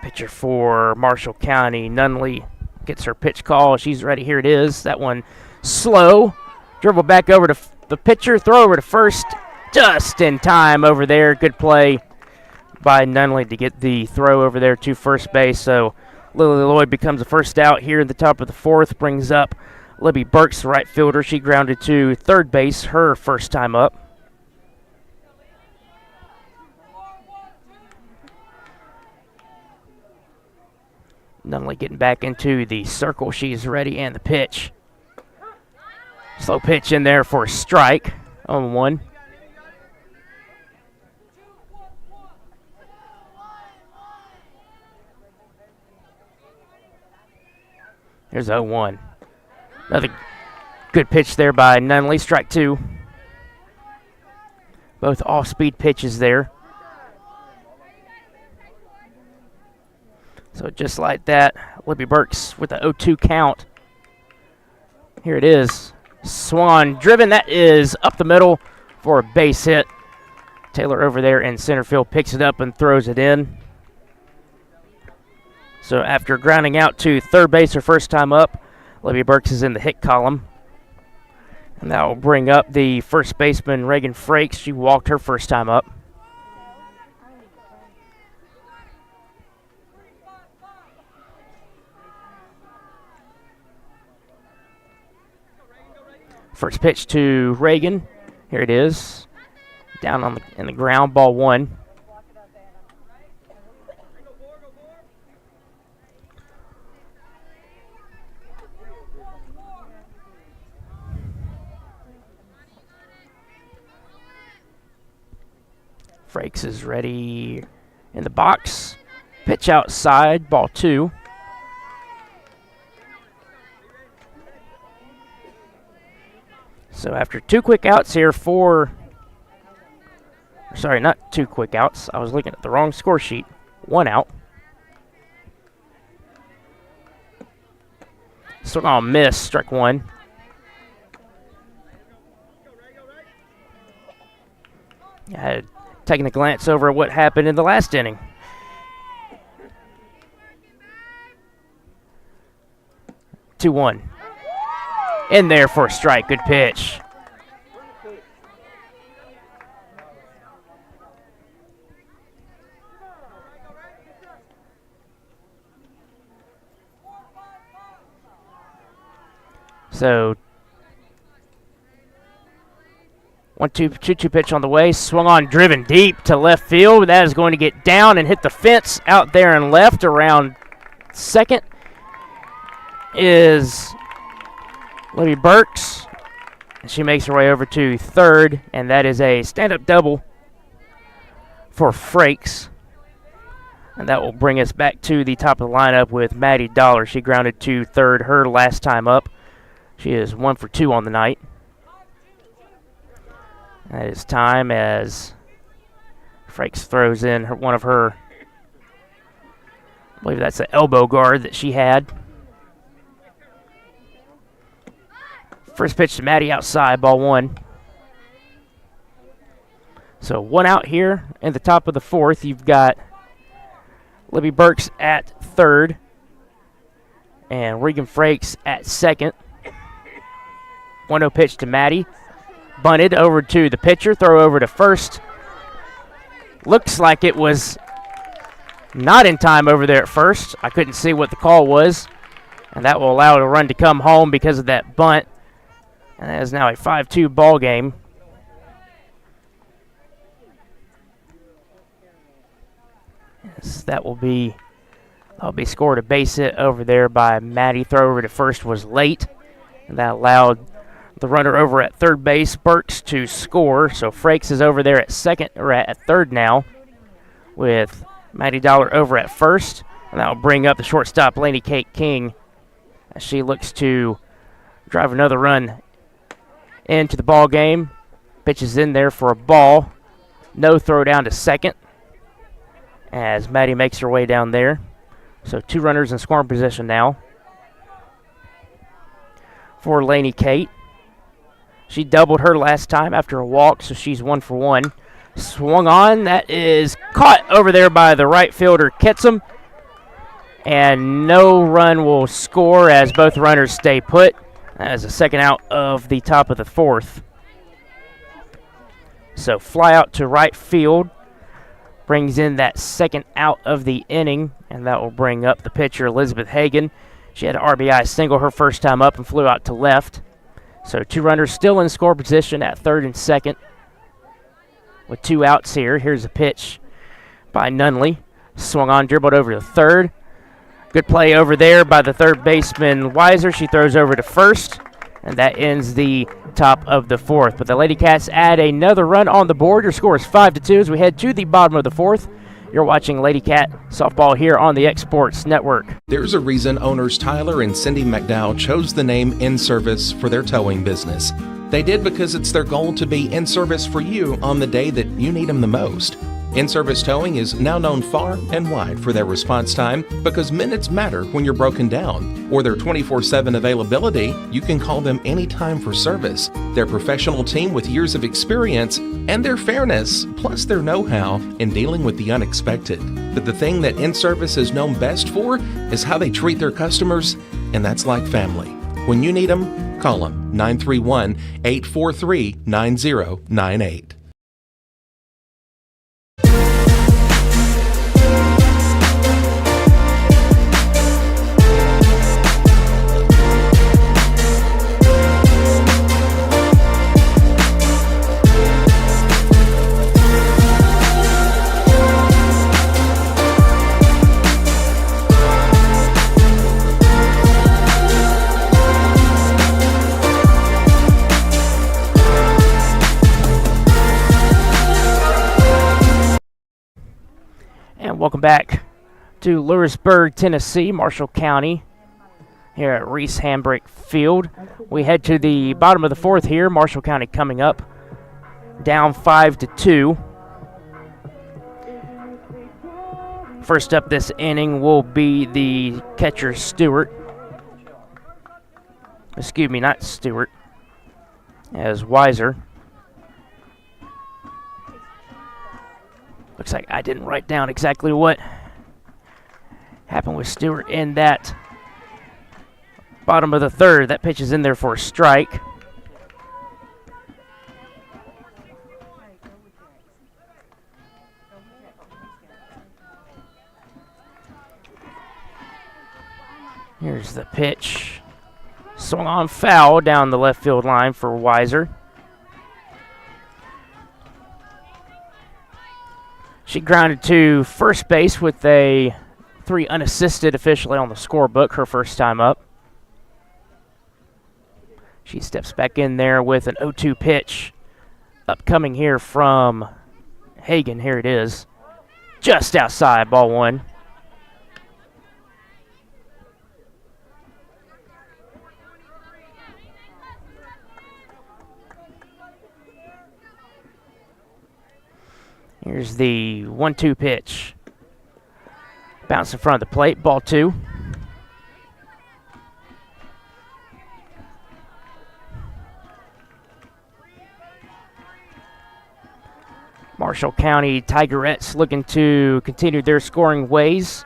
Pitcher for Marshall County, Nunley, gets her pitch call. She's ready. Here it is. That one slow. Dribble back over to the pitcher. Throw over to first. Just in time over there. Good play by Nunley to get the throw over there to first base. So Lily Lloyd becomes a first out here in the top of the fourth. Brings up Libby Burks, the right fielder. She grounded to third base her first time up. Nunley getting back into the circle. She's ready, and the pitch. Slow pitch in there for a strike. 0-1. Here's 0-1. Another good pitch there by Nunley. Strike 2. Both off-speed pitches there. So just like that, Libby Burks with the 0-2 count. Here it is. Swan driven. That is up the middle for a base hit. Taylor over there in center field picks it up and throws it in. So after grounding out to third base her first time up, Libby Burks is in the hit column. And that will bring up the first baseman, Reagan Frakes. She walked her first time up. First pitch to Reagan. Here it is. Down in the ground, ball 1. Frakes is ready in the box. Pitch outside, ball 2. So after 2 quick outs here sorry, not 2 quick outs. I was looking at the wrong score sheet. 1 out. Swung on, miss, strike 1. I had taken a glance over what happened in the last inning. 2-1. In there for a strike. Good pitch. So 1-2 pitch on the way. Swung on, driven deep to left field. That is going to get down and hit the fence out there and left around second is Libby Burks. She makes her way over to third, and that is a stand-up double for Frakes. And that will bring us back to the top of the lineup with Maddie Dollar. She grounded to third her last time up. She is 1 for 2 on the night. That is time as Frakes throws in one of her, I believe that's the elbow guard that she had. First pitch to Maddie outside, ball 1. So 1 out here in the top of the fourth. You've got Libby Burks at third and Regan Frakes at second. 1-0 pitch to Maddie. Bunted over to the pitcher. Throw over to first. Looks like it was not in time over there at first. I couldn't see what the call was. And that will allow the run to come home because of that bunt. And that is now a 5-2 ball game. Yes, that'll be scored. A base hit over there by Maddie. Throw over to first was late. And that allowed the runner over at third base, Burks, to score. So Frakes is over there at second, or at third now, with Maddie Dollar over at first. And that will bring up the shortstop, Lainey Kate King, as she looks to drive another run into the ball game. Pitches in there for a ball. No throw down to second as Maddie makes her way down there. So 2 runners in scoring position now for Lainey Kate. She doubled her last time after a walk, so she's 1 for 1. Swung on. That is caught over there by the right fielder, Ketchum. And no run will score as both runners stay put. That is a second out of the top of the 4th. So fly out to right field. Brings in that second out of the inning, and that will bring up the pitcher, Elizabeth Hagan. She had an RBI single her first time up and flew out to left. So 2 runners still in score position at third and second with 2 outs here. Here's a pitch by Nunley. Swung on, dribbled over to third. Good play over there by the third baseman, Weiser. She throws over to first, and that ends the top of the 4th. But the Lady Cats add another run on the board. Your score is 5-2 as we head to the bottom of the 4th. You're watching Lady Cat softball here on the X Sports Network. There's a reason owners Tyler and Cindy McDowell chose the name In Service for their towing business. They did because it's their goal to be in service for you on the day that you need them the most. In-Service Towing is now known far and wide for their response time because minutes matter when you're broken down. Or their 24/7 availability, you can call them anytime for service. Their professional team with years of experience and their fairness, plus their know-how in dealing with the unexpected. But the thing that In-Service is known best for is how they treat their customers, and that's like family. When you need them, call them 931-843-9098. Welcome back to Lewisburg, Tennessee, Marshall County, here at Reese Hambrick Field. We head to the bottom of the 4th here. Marshall County coming up, down 5-2. First up this inning will be the catcher, Stewart. Excuse me, not Stewart, as Weiser. Looks like I didn't write down exactly what happened with Stewart in that bottom of the 3rd. That pitch is in there for a strike. Here's the pitch. Swung on foul down the left field line for Weiser. She grounded to first base with a 3 unassisted officially on the scorebook her first time up. She steps back in there with an 0-2 pitch. Upcoming here from Hagan. Here it is. Just outside, ball 1. Here's the 1-2 pitch. Bounce in front of the plate, ball 2. Marshall County Tigerettes looking to continue their scoring ways.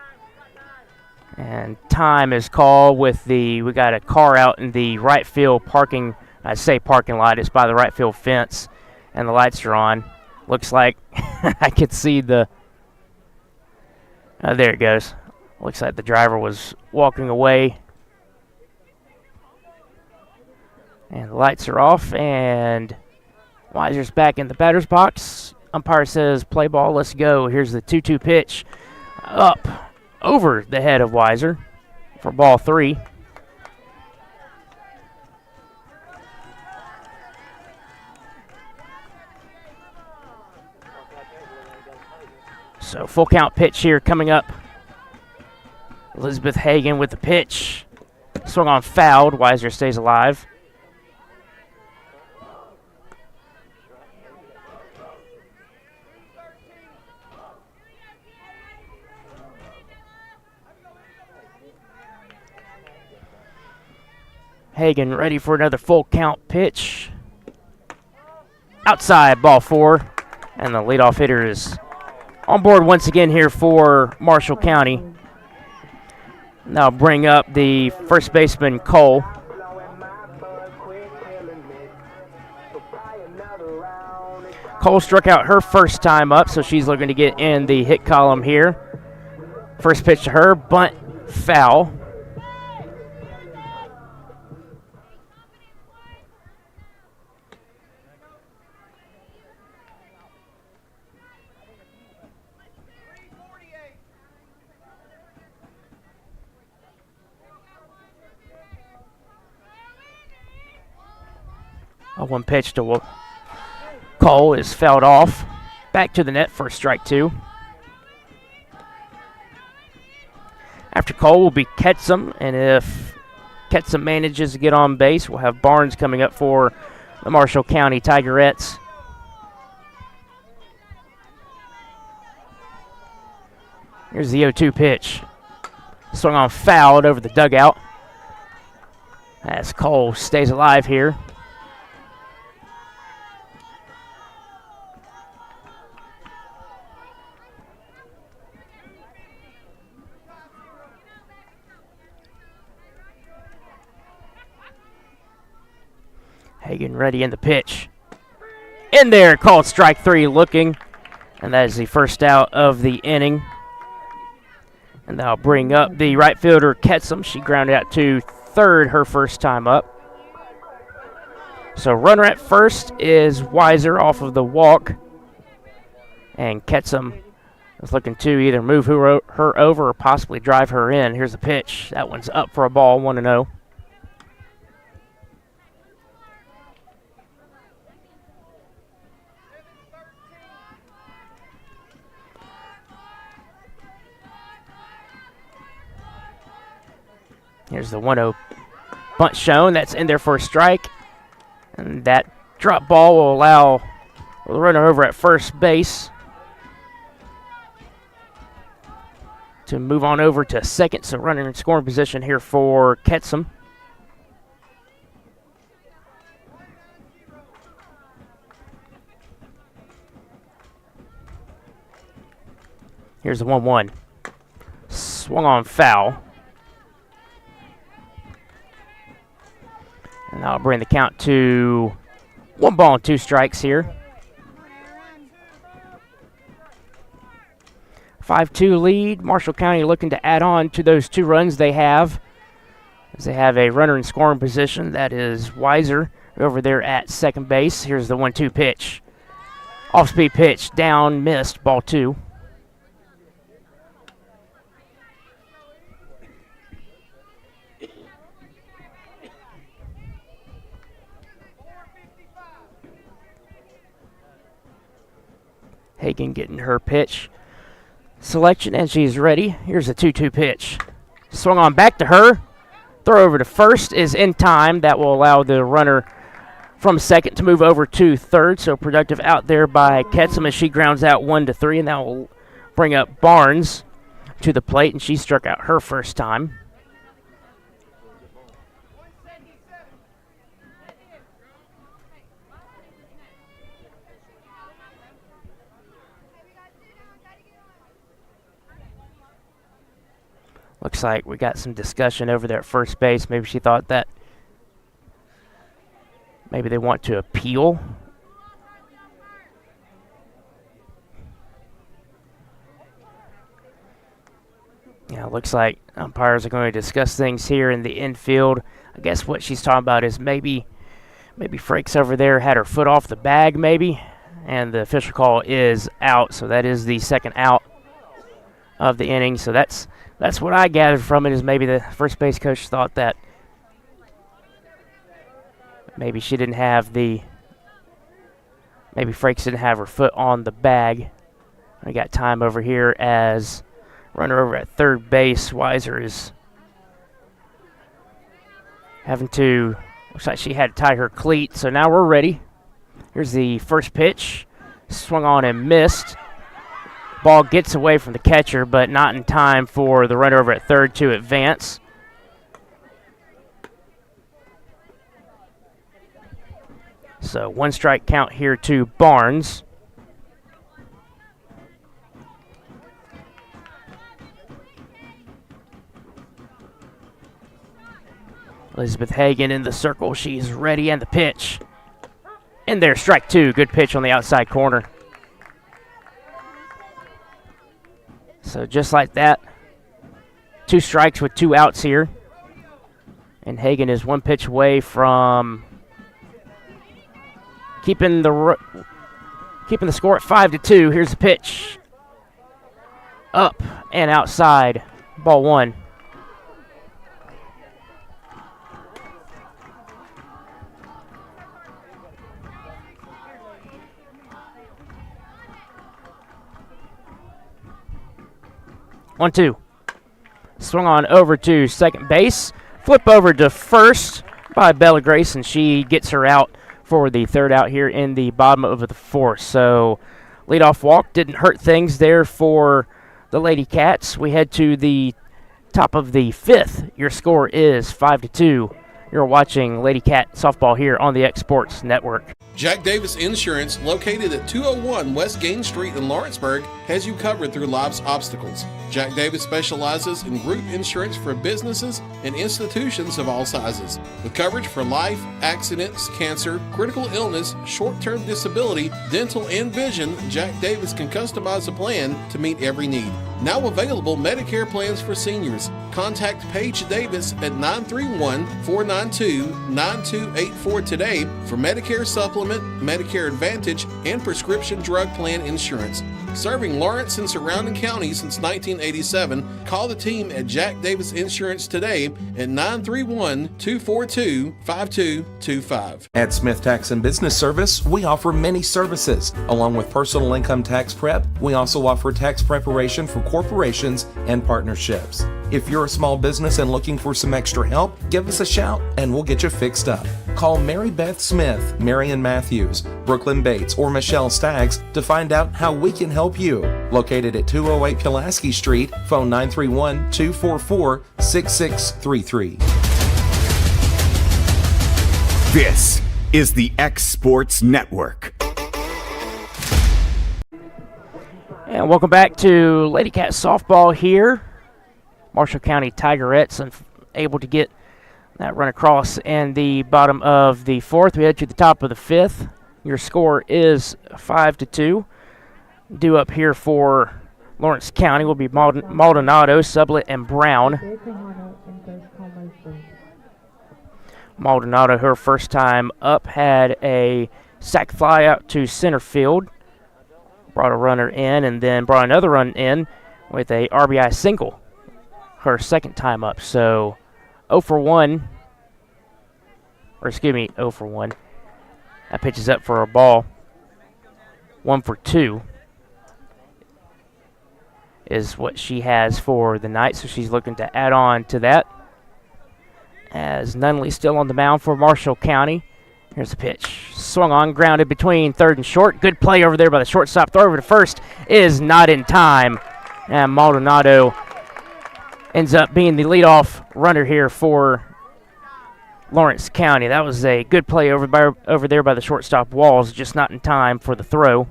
And time is called with we got a car out in the right field parking, I say parking lot, it's by the right field fence, and the lights are on. Looks like I could see there it goes. Looks like the driver was walking away And the lights are off, and Weiser's back in the batter's box. Umpire says, play ball, let's go. Here's the 2-2 pitch up over the head of Weiser for ball 3. So full count pitch here coming up. Elizabeth Hagan with the pitch. Swung on, fouled. Weiser stays alive. Hagan ready for another full count pitch. Outside, ball 4. And the leadoff hitter is on board once again here for Marshall County. Now bring up the first baseman, Cole. Cole struck out her first time up, so she's looking to get in the hit column here. First pitch to her, bunt, foul. One pitch to Cole is fouled off. Back to the net for strike 2. After Cole will be Ketchum, and if Ketchum manages to get on base, we'll have Barnes coming up for the Marshall County Tigerettes. Here's the 0-2 pitch. Swung on, fouled over the dugout as Cole stays alive here. Hagan ready in the pitch. In there, called strike 3 looking. And that is the first out of the inning. And that'll bring up the right fielder, Ketchum. She grounded out to third her first time up. So runner at first is Weiser off of the walk. And Ketchum is looking to either move her over or possibly drive her in. Here's the pitch. That one's up for a ball, 1-0. Here's the 1-0 bunt shown. That's in there for a strike. And that drop ball will allow the runner over at first base to move on over to second. So runner in scoring position here for Ketchum. Here's the 1-1. Swung on, foul. And that'll bring the count to 1-2 here. 5-2 lead. Marshall County looking to add on to those 2 runs they have, as they have a runner in scoring position. That is Weiser over there at second base. Here's the 1-2 pitch. Off-speed pitch, down, missed, ball 2. Hagan getting her pitch selection, and she's ready. Here's a 2-2 pitch. Swung on back to her. Throw over to first is in time. That will allow the runner from second to move over to third. So productive out there by Ketchum as she grounds out 1-3, and that will bring up Barnes to the plate, and she struck out her first time. Looks like we got some discussion over there at first base. Maybe she thought that maybe they want to appeal. Yeah, looks like umpires are going to discuss things here in the infield. I guess what she's talking about is maybe Maybe Frakes over there had her foot off the bag, maybe. And the official call is out, so that is the second out of the inning. So that's what I gathered from it, is maybe the first base coach thought that maybe she didn't have maybe Frakes didn't have her foot on the bag. I got time over here as runner over at third base. Weiser is having to, looks like she had to tie her cleat, so now we're ready. Here's the first pitch. Swung on and missed. Ball gets away from the catcher, but not in time for the runner over at third to advance. So 1 strike count here to Barnes. Elizabeth Hagan in the circle. She's ready, and the pitch. In there, strike 2. Good pitch on the outside corner. So just like that, 2 strikes with 2 outs here. And Hagan is 1 pitch away from keeping the score at 5-2. Here's the pitch. Up and outside. Ball 1. One, 2. Swung on over to second base. Flip over to first by Bella Grace, and she gets her out for the third out here in the bottom of the 4th. So leadoff walk didn't hurt things there for the Lady Cats. We head to the top of the 5th. Your score is 5-2. You're watching Lady Cat softball here on the X Sports Network. Jack Davis Insurance, located at 201 West Gain Street in Lawrenceburg, has you covered through life's obstacles. Jack Davis specializes in group insurance for businesses and institutions of all sizes. With coverage for life, accidents, cancer, critical illness, short-term disability, dental, and vision, Jack Davis can customize a plan to meet every need. Now available Medicare plans for seniors. Contact Paige Davis at 931-492-9284 today for Medicare Supplement, Medicare Advantage, and prescription drug plan insurance. Serving Lawrence and surrounding counties since 1987, call the team at Jack Davis Insurance today at 931-242-5225. At Smith Tax and Business Service, we offer many services. Along with personal income tax prep, we also offer tax preparation for corporations and partnerships. If you're a small business and looking for some extra help, give us a shout and we'll get you fixed up. Call Mary Beth Smith, Marion Matthews, Brooklyn Bates, or Michelle Staggs to find out how we can help you. Located at 208 Pulaski Street, phone 931-244-6633. This is the X Sports Network. And welcome back to Lady Cat softball here. Marshall County Tigerettes able to get that run across in the bottom of the 4th. We head to the top of the 5th. Your score is 5-2. Due up here for Lawrence County will be Maldonado, Sublett, and Brown. Maldonado, her first time up, had a sac fly out to center field. Brought a runner in and then brought another run in with a RBI single. Her second time up, so 0 for 1. Or excuse me, 0 for 1. That pitch is up for a ball. 1 for 2 is what she has for the night, so she's looking to add on to that. As Nunley still on the mound for Marshall County. Here's the pitch. Swung on, grounded between third and short. Good play over there by the shortstop. Throw over to first is not in time. And Maldonado ends up being the leadoff runner here for Lawrence County. That was a good play over there by the shortstop Walls, just not in time for the throw.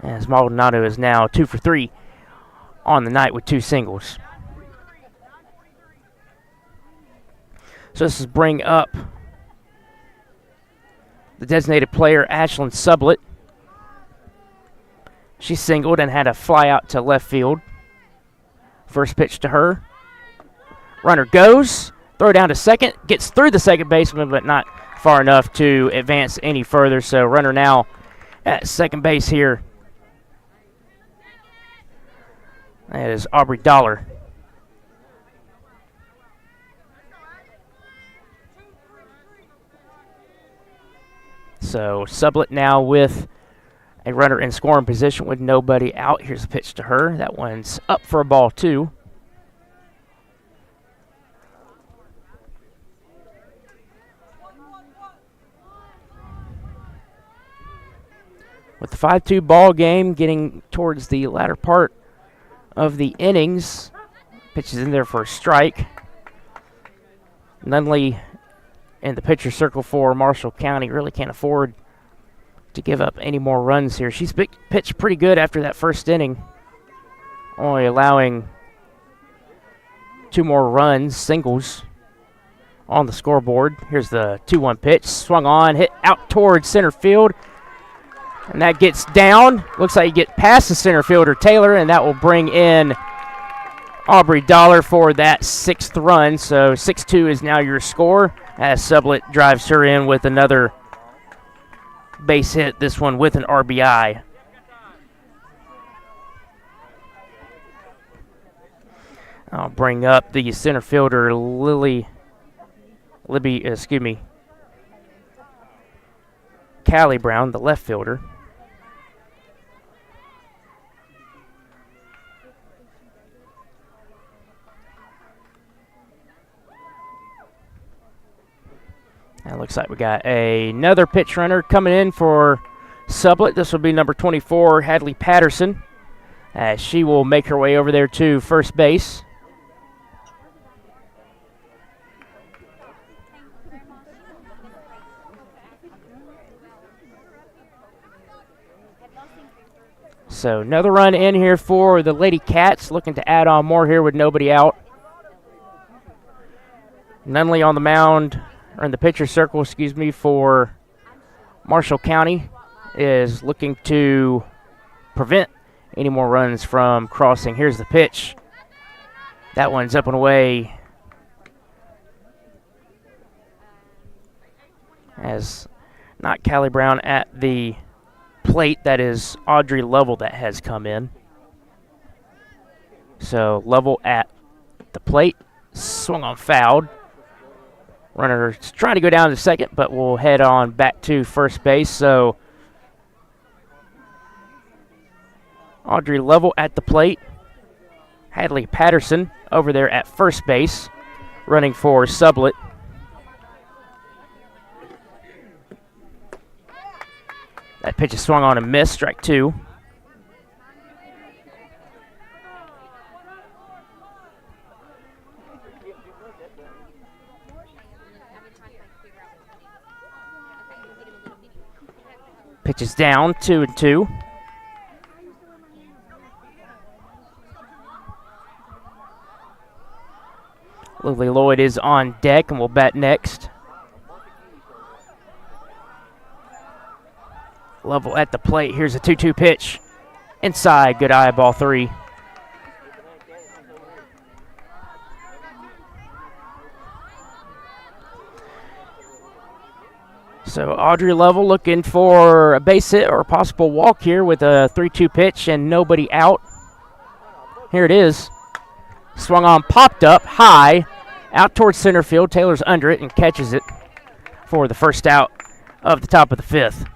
As Maldonado is now 2 for 3 on the night with 2 singles. So this is bring up the designated player, Ashlyn Sublett. She singled and had a fly out to left field. First pitch to her. Runner goes, Throw down to second. Gets through the second baseman, but not far enough to advance any further. So runner now at second base here. That is Aubrey Dollar. So Sublett now with a runner in scoring position with nobody out. Here's a pitch to her. That one's up for a ball, 2. With the 5-2 ball game getting towards the latter part of the innings, pitches in there for a strike. Nunley in the pitcher circle for Marshall County really can't afford to give up any more runs here. She's pitched pretty good after that first inning, only allowing 2 more runs, singles, on the scoreboard. Here's the 2-1 pitch, swung on, hit out towards center field, and that gets down. Looks like you get past the center fielder, Taylor, and that will bring in Aubrey Dollar for that 6th run. So 6-2 is now your score as Sublett drives her in with another base hit, this one with an RBI. I'll bring up the center fielder, Callie Brown, the left fielder. It looks like we got another pitch runner coming in for Sublett. This will be number 24, Hadley Patterson, as she will make her way over there to first base. So another run in here for the Lady Cats, looking to add on more here with nobody out. Nunley on the mound, or in the pitcher circle, for Marshall County, is looking to prevent any more runs from crossing. Here's the pitch. That one's up and away. As not Callie Brown at the plate, that is Audrey Lovell that has come in. So Lovell at the plate, swung on, fouled. Runner's trying to go down to second, but we'll head on back to first base. So Audrey Lovell at the plate. Hadley Patterson over there at first base, running for Sublett. That pitch is swung on and missed, strike 2. Pitch is down, 2-2. Lily Lloyd is on deck and will bat next. Lovell at the plate. Here's a 2-2 pitch. Inside, good eye, ball 3. So Audrey Lovell looking for a base hit or a possible walk here with a 3-2 pitch and nobody out. Here it is. Swung on, popped up high, out towards center field. Taylor's under it and catches it for the first out of the top of the 5th.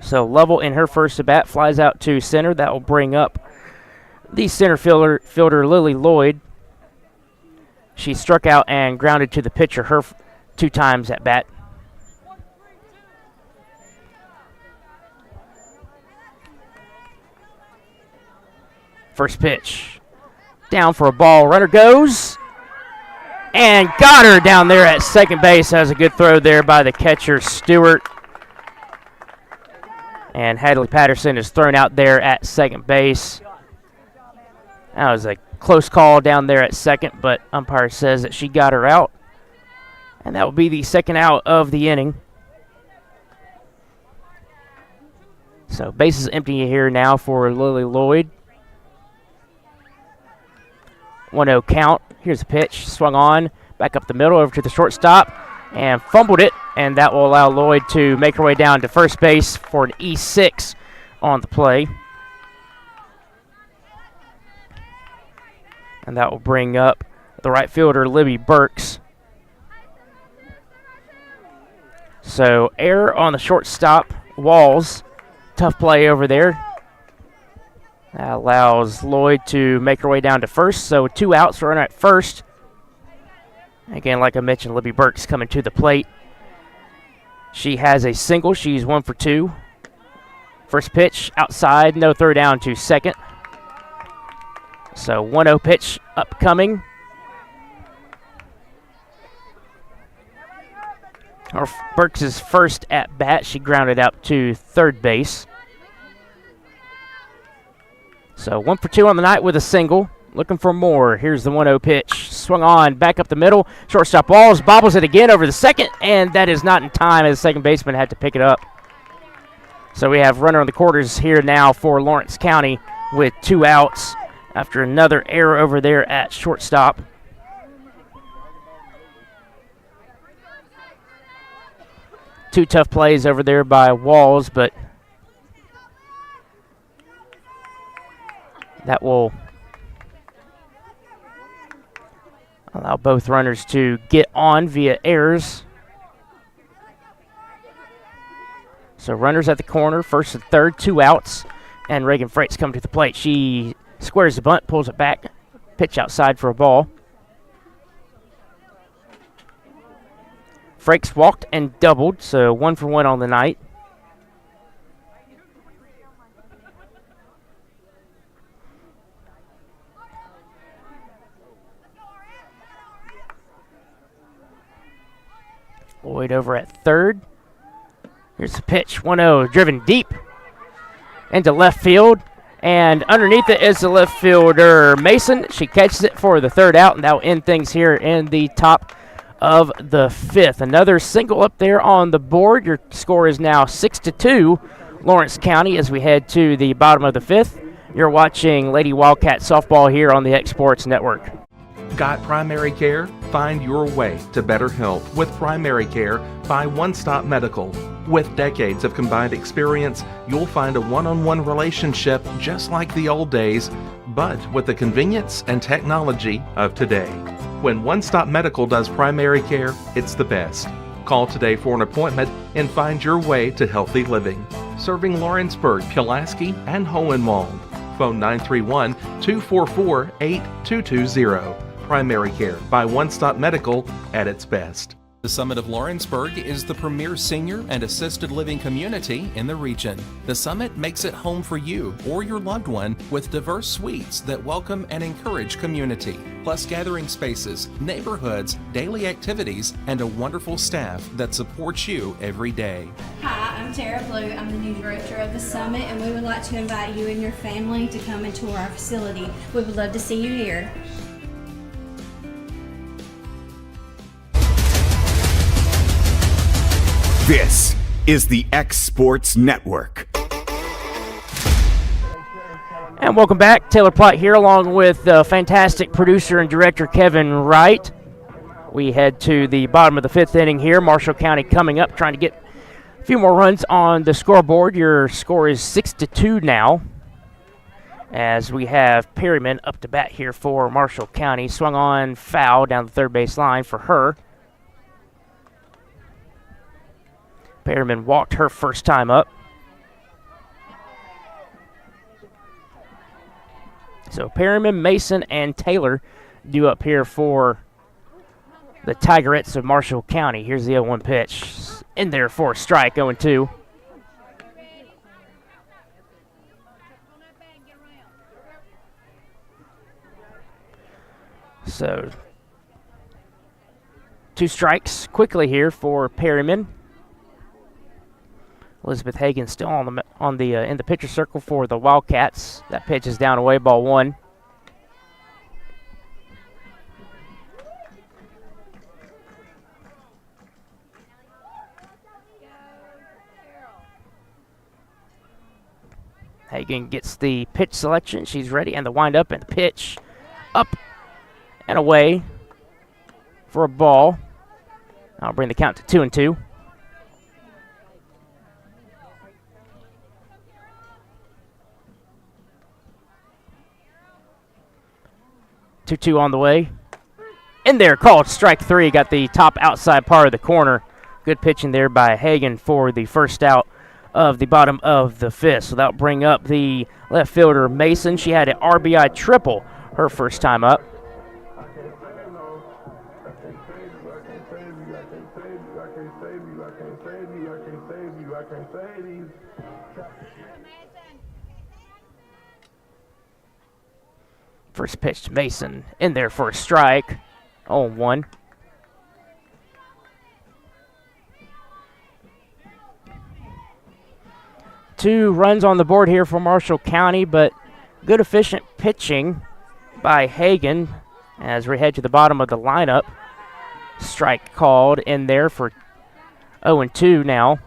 So Lovell in her first at bat flies out to center. That will bring up the center fielder Lily Lloyd. She struck out and grounded to the pitcher her 2 times at bat. First pitch. Down for a ball. Runner goes. And got her down there at second base. That was a good throw there by the catcher, Stewart. And Hadley Patterson is thrown out there at second base. That was a close call down there at second, but umpire says that she got her out. And that will be the second out of the inning. So bases empty here now for Lily Lloyd. 1-0 count. Here's a pitch, swung on, back up the middle, over to the shortstop, and fumbled it, and that will allow Lloyd to make her way down to first base for an E6 on the play. And that will bring up the right fielder, Libby Burks. So error on the shortstop, Walls. Tough play over there. That allows Lloyd to make her way down to first. So 2 outs, runner at first. Again, like I mentioned, Libby Burks coming to the plate. She has a single. She's 1 for 2. First pitch outside, no throw down to second. So 1-0 pitch upcoming. Burks' first at bat, she grounded out to third base. So 1 for 2 on the night with a single. Looking for more. Here's the 1-0 pitch. Swung on, back up the middle. Shortstop Walls bobbles it again over the second, and that is not in time as the second baseman had to pick it up. So we have runner on the quarters here now for Lawrence County with 2 outs after another error over there at shortstop. Two tough plays over there by Walls, but that will allow both runners to get on via errors. So runners at the corner, first and third, 2 outs, and Reagan Freights come to the plate. She squares the bunt, pulls it back, pitch outside for a ball. Frakes walked and doubled, so 1 for 1 on the night. Lloyd over at third. Here's the pitch, 1-0, driven deep into left field. And underneath it is the left fielder, Mason. She catches it for the third out, and that will end things here in the top of the 5th. Another single up there on the board. Your score is now 6-2, Lawrence County, as we head to the bottom of the 5th. You're watching Lady Wildcat softball here on the X Sports Network. Got primary care? Find your way to better health with primary care by One Stop Medical. With decades of combined experience, you'll find a one-on-one relationship just like the old days, but with the convenience and technology of today. When One Stop Medical does primary care, it's the best. Call today for an appointment and find your way to healthy living. Serving Lawrenceburg, Pulaski, and Hohenwald. Phone 931-244-8220. Primary care by One Stop Medical at its best. The Summit of Lawrenceburg is the premier senior and assisted living community in the region. The Summit makes it home for you or your loved one with diverse suites that welcome and encourage community, plus gathering spaces, neighborhoods, daily activities, and a wonderful staff that supports you every day. Hi, I'm Tara Blue. I'm the new director of the Summit, and we would like to invite you and your family to come and tour our facility. We would love to see you here. This is the X Sports Network. And welcome back. Taylor Plott here along with fantastic producer and director Kevin Wright. We head to the bottom of the 5th inning here. Marshall County coming up, trying to get a few more runs on the scoreboard. Your score is 6-2 now, as we have Perryman up to bat here for Marshall County. Swung on, foul down the third base line for her. Perryman walked her first time up. So Perryman, Mason, and Taylor due up here for the Tigerettes of Marshall County. Here's the 0-1 pitch. In there for a strike, 0-2. So 2 strikes quickly here for Perryman. Elizabeth Hagan still in the pitcher circle for the Wildcats. That pitch is down away, ball 1. Hagan gets the pitch selection. She's ready, and the wind up and the pitch up and away for a ball. I'll bring the count to 2-2. Two on the way. In there, called strike 3. Got the top outside part of the corner. Good pitching there by Hagan for the first out of the bottom of the 5th. So that'll bring up the left fielder, Mason. She had an RBI triple her first time up. First pitch to Mason. In there for a strike. 0-1. Two runs on the board here for Marshall County, but good efficient pitching by Hagan as we head to the bottom of the lineup. Strike called in there for 0-2 now.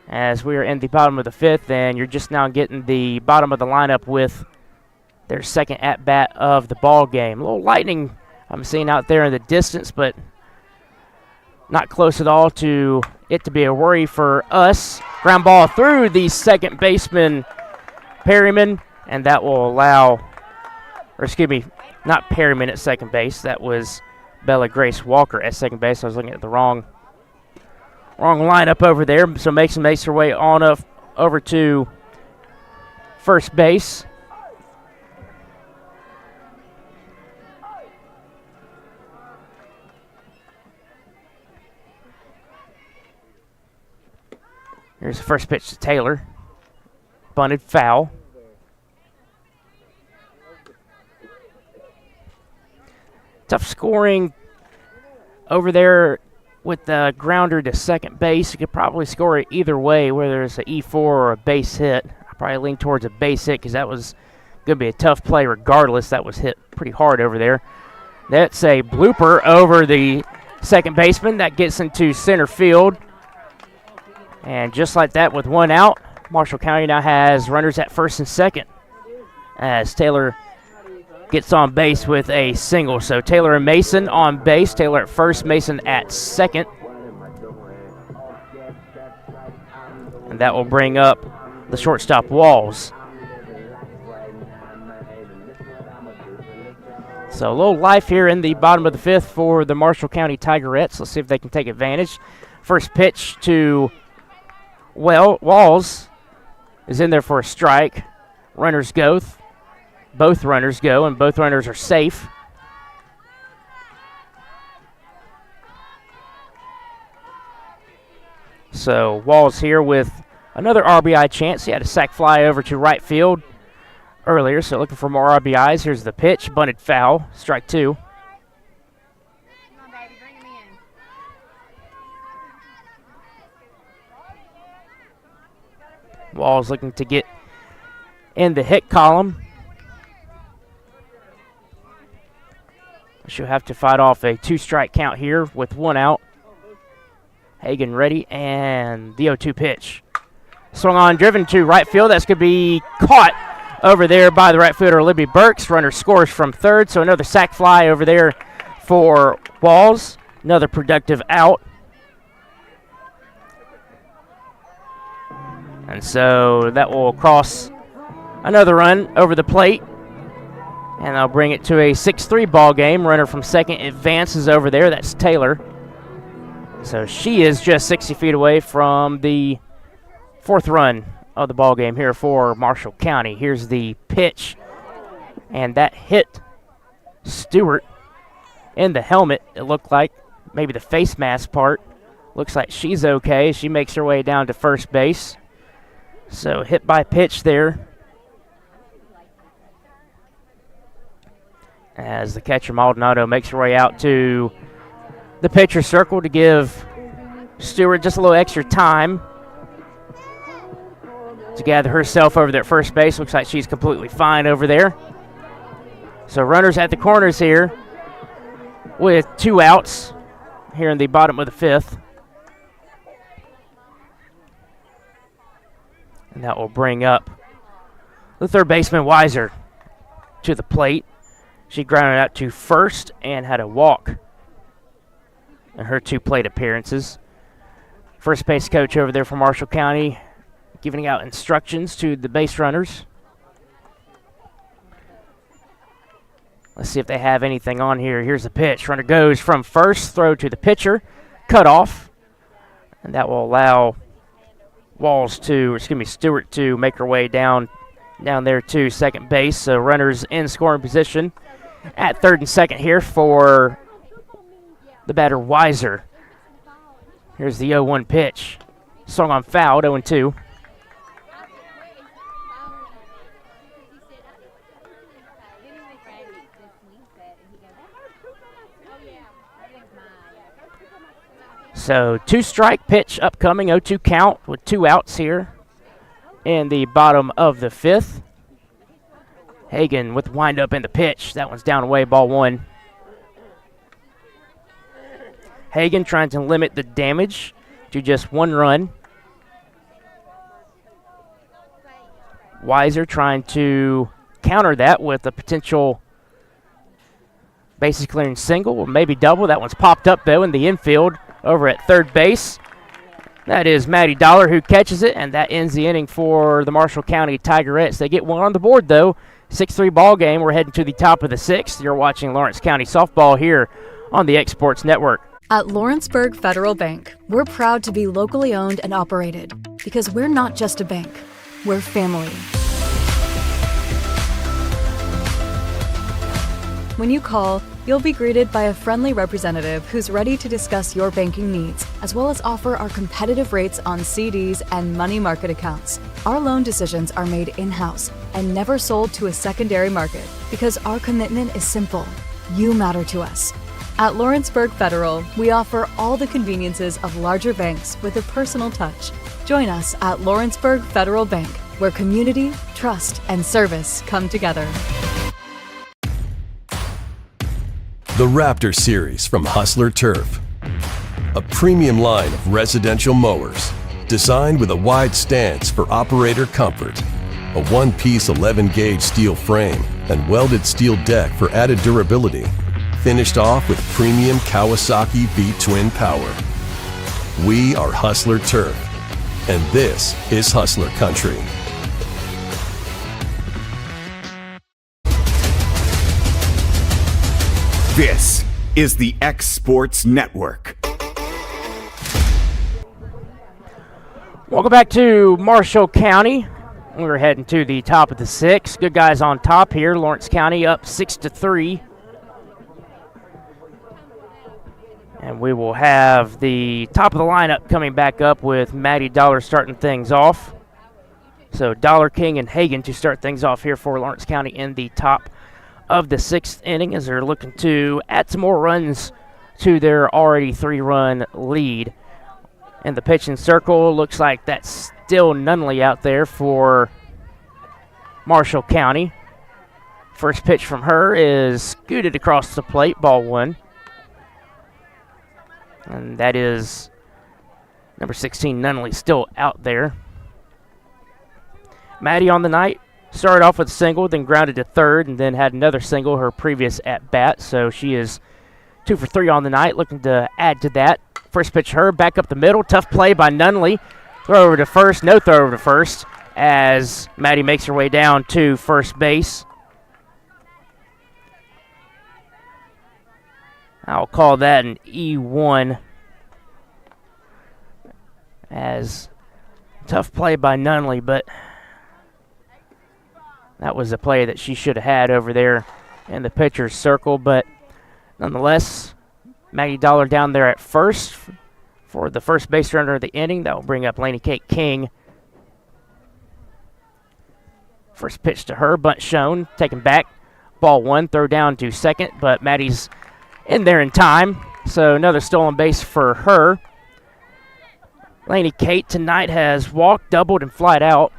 As we are in the bottom of the 5th, and you're just now getting the bottom of the lineup with their second at-bat of the ball game. A little lightning I'm seeing out there in the distance, but not close at all to it to be a worry for us. Ground ball through the second baseman, Perryman, and that will allow, or excuse me, not Perryman at second base. That was Bella Grace Walker at second base. I was looking at the wrong lineup over there. So Mason makes her way on up over to first base. Here's the first pitch to Taylor. Bunted foul. Tough scoring over there with the grounder to second base. You could probably score it either way, whether it's an E4 or a base hit. I probably lean towards a base hit because that was going to be a tough play regardless. That was hit pretty hard over there. That's a blooper over the second baseman. That gets into center field. And just like that, with one out, Marshall County now has runners at first and second as Taylor gets on base with a single. So Taylor and Mason on base. Taylor at first, Mason at second. And that will bring up the shortstop, Walls. So a little life here in the bottom of the 5th for the Marshall County Tigerettes. Let's see if they can take advantage. First pitch to Walls is in there for a strike. Runners go. Both runners go, and both runners are safe. So Walls here with another RBI chance. He had a sac fly over to right field earlier, so looking for more RBIs. Here's the pitch, bunted foul, strike 2. Walls looking to get in the hit column. She'll have to fight off a 2-strike count here with one out. Hagan ready, and the 0-2 pitch. Swung on, driven to right field. That's going to be caught over there by the right fielder, Libby Burks. Runner scores from third, so another sac fly over there for Walls. Another productive out. And so that will cross another run over the plate. And I'll bring it to a 6-3 ball game. Runner from second advances over there. That's Taylor. So she is just 60 feet away from the 4th run of the ball game here for Marshall County. Here's the pitch. And that hit Stewart in the helmet. It looked like maybe the face mask part. Looks like she's okay. She makes her way down to first base. So hit by pitch there. As the catcher Maldonado makes her way out to the pitcher circle to give Stewart just a little extra time to gather herself over there at first base. Looks like she's completely fine over there. So runners at the corners here with 2 outs here in the bottom of the 5th. And that will bring up the third baseman, Weiser, to the plate. She grounded out to first and had a walk in her 2 plate appearances. First base coach over there from Marshall County giving out instructions to the base runners. Let's see if they have anything on here. Here's the pitch. Runner goes from first, throw to the pitcher, cut off, and that will allow Stewart to make her way down there to second base. So runners in scoring position at third and second here for the batter Weiser. Here's the 0-1 pitch. Swung on fouled, 0-2. So 2-strike pitch upcoming, 0-2 count with 2 outs here in the bottom of the 5th. Hagan with windup in the pitch. That one's down away, ball 1. Hagan trying to limit the damage to just 1 run. Weiser trying to counter that with a potential bases clearing single or maybe double. That one's popped up though in the infield over at third base. That is Maddie Dollar who catches it, and that ends the inning for the Marshall County Tigerettes. They get 1 on the board though. 6-3 ball game. We're heading to the top of the 6th. You're watching Lawrence County softball here on the X Sports Network. At Lawrenceburg Federal Bank, we're proud to be locally owned and operated because we're not just a bank, we're family. When you call, you'll be greeted by a friendly representative who's ready to discuss your banking needs, as well as offer our competitive rates on CDs and money market accounts. Our loan decisions are made in-house and never sold to a secondary market because our commitment is simple. You matter to us. At Lawrenceburg Federal, we offer all the conveniences of larger banks with a personal touch. Join us at Lawrenceburg Federal Bank, where community, trust, and service come together. The Raptor Series from Hustler Turf. A premium line of residential mowers designed with a wide stance for operator comfort, a one-piece 11-gauge steel frame and welded steel deck for added durability, finished off with premium Kawasaki V-twin power. We are Hustler Turf, and this is Hustler Country. This is the X Sports Network. Welcome back to Marshall County. We're heading to the top of the 6th. Good guys on top here. Lawrence County up 6-3. And we will have the top of the lineup coming back up with Maddie Dollar starting things off. So Dollar, King, and Hagan to start things off here for Lawrence County in the top of the 6th inning as they're looking to add some more runs to their already 3-run lead. And the pitching circle looks like that's still Nunley out there for Marshall County. First pitch from her is scooted across the plate, ball 1. And that is number 16, Nunley, still out there. Maddie on the night started off with a single, then grounded to third, and then had another single her previous at-bat. So she is 2 for 3 on the night, looking to add to that. First pitch her, back up the middle. Tough play by Nunley. Throw over to first, no throw over to first, as Maddie makes her way down to first base. I'll call that an E1, as tough play by Nunley, but that was a play that she should have had over there in the pitcher's circle. But nonetheless, Maggie Dollar down there at first for the first base runner of the inning. That will bring up Laney Kate King. First pitch to her, bunt shown, taken back. Ball 1, throw down to second, but Maddie's in there in time. So another stolen base for her. Laney Kate tonight has walked, doubled, and flied out.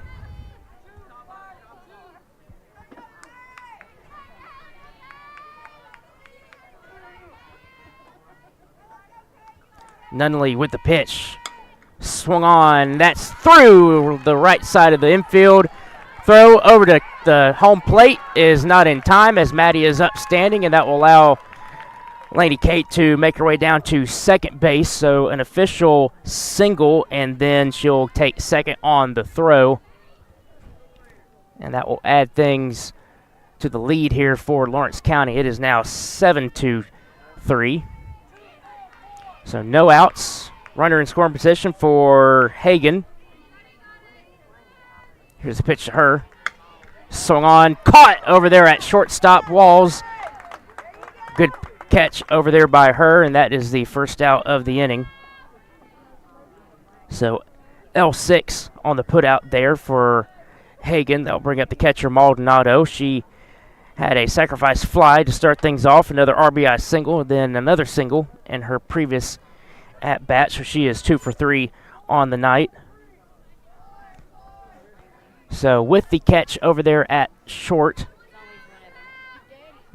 Nunley with the pitch. Swung on. That's through the right side of the infield Throw over to the home plate is not in time as Maddie is upstanding, and that will allow Laney Kate to make her way down to second base. So an official single, and then she'll take second on the throw. And that will add things to the lead here for Lawrence County. It is now 7-3. So no outs. Runner in scoring position for Hagan. Here's a pitch to her. Swung on, caught over there at shortstop Walls. Good catch over there by her, and that is the first out of the inning. So L6 on the putout there for Hagan. That'll bring up the catcher Maldonado. She had a sacrifice fly to start things off, another RBI single, and then another single in her previous at-bat, so she is 2 for 3 on the night. So with the catch over there at short,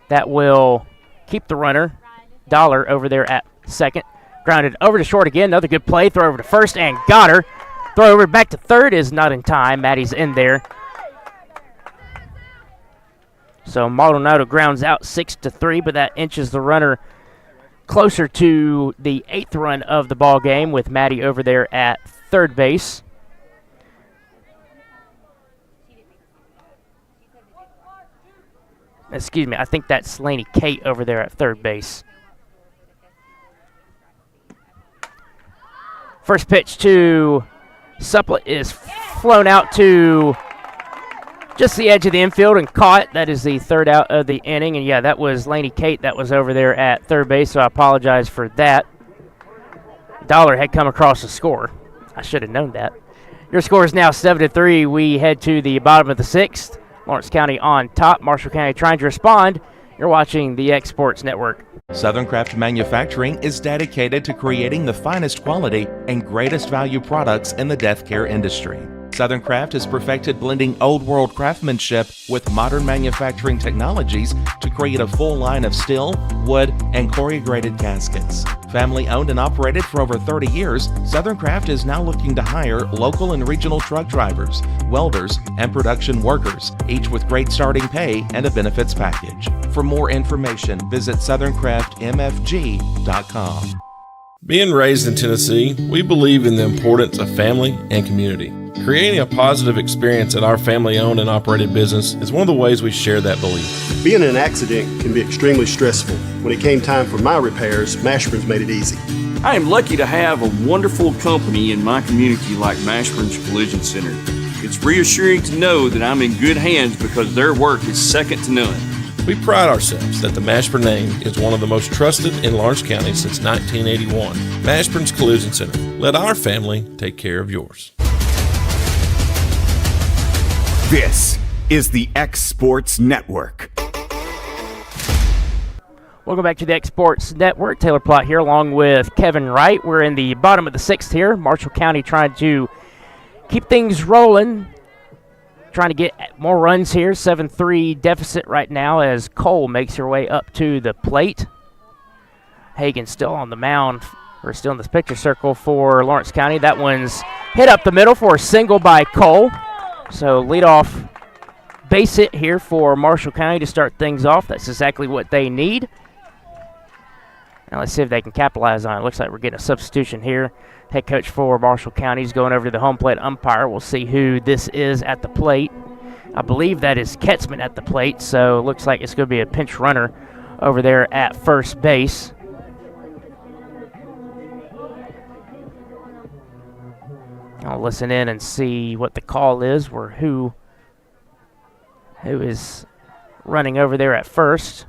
that will keep the runner. Dollar over there at second. Grounded over to short again. Another good play. Throw over to first and got her. Throw over back to third is not in time. Maddie's in there. So Maldonado grounds out 6-3, but that inches the runner closer to the 8th run of the ball game with Maddie over there at third base. Excuse me, I think that's Laney Kate over there at third base. First pitch to Supplett is flown out to just the edge of the infield and caught. That is the third out of the inning. And, yeah, that was Laney Kate that was over there at third base, so I apologize for that. Dollar had come across the score. I should have known that. Your score is now 7-3. We head to the bottom of the 6th. Lawrence County on top. Marshall County trying to respond. You're watching the X Sports Network. Southern Craft Manufacturing is dedicated to creating the finest quality and greatest value products in the death care industry. Southern Craft has perfected blending old world craftsmanship with modern manufacturing technologies to create a full line of steel, wood, and corrugated caskets. Family owned and operated for over 30 years, Southern Craft is now looking to hire local and regional truck drivers, welders, and production workers, each with great starting pay and a benefits package. For more information, visit southerncraftmfg.com. Being raised in Tennessee, we believe in the importance of family and community. Creating a positive experience at our family-owned and operated business is one of the ways we share that belief. Being in an accident can be extremely stressful. When it came time for my repairs, Mashburn's made it easy. I am lucky to have a wonderful company in my community like Mashburn's Collision Center. It's reassuring to know that I'm in good hands because their work is second to none. We pride ourselves that the Mashburn name is one of the most trusted in Lawrence County since 1981. Mashburn's Collision Center. Let our family take care of yours. This is the X Sports Network. Welcome back to the X Sports Network. Taylor Plott here along with Kevin Wright. We're in the bottom of the 6th here. Marshall County trying to keep things rolling. Trying to get more runs here. 7-3 deficit right now as Cole makes her way up to the plate. Hagan still on the mound, or still in this picture circle for Lawrence County. That one's hit up the middle for a single by Cole. So leadoff base hit here for Marshall County to start things off. That's exactly what they need. Now let's see if they can capitalize on it. Looks like we're getting a substitution here. Head coach for Marshall County is going over to the home plate umpire. We'll see who this is at the plate. I believe that is Ketzman at the plate, so looks like it's going to be a pinch runner over there at first base. I'll listen in and see what the call is, or who is running over there at first.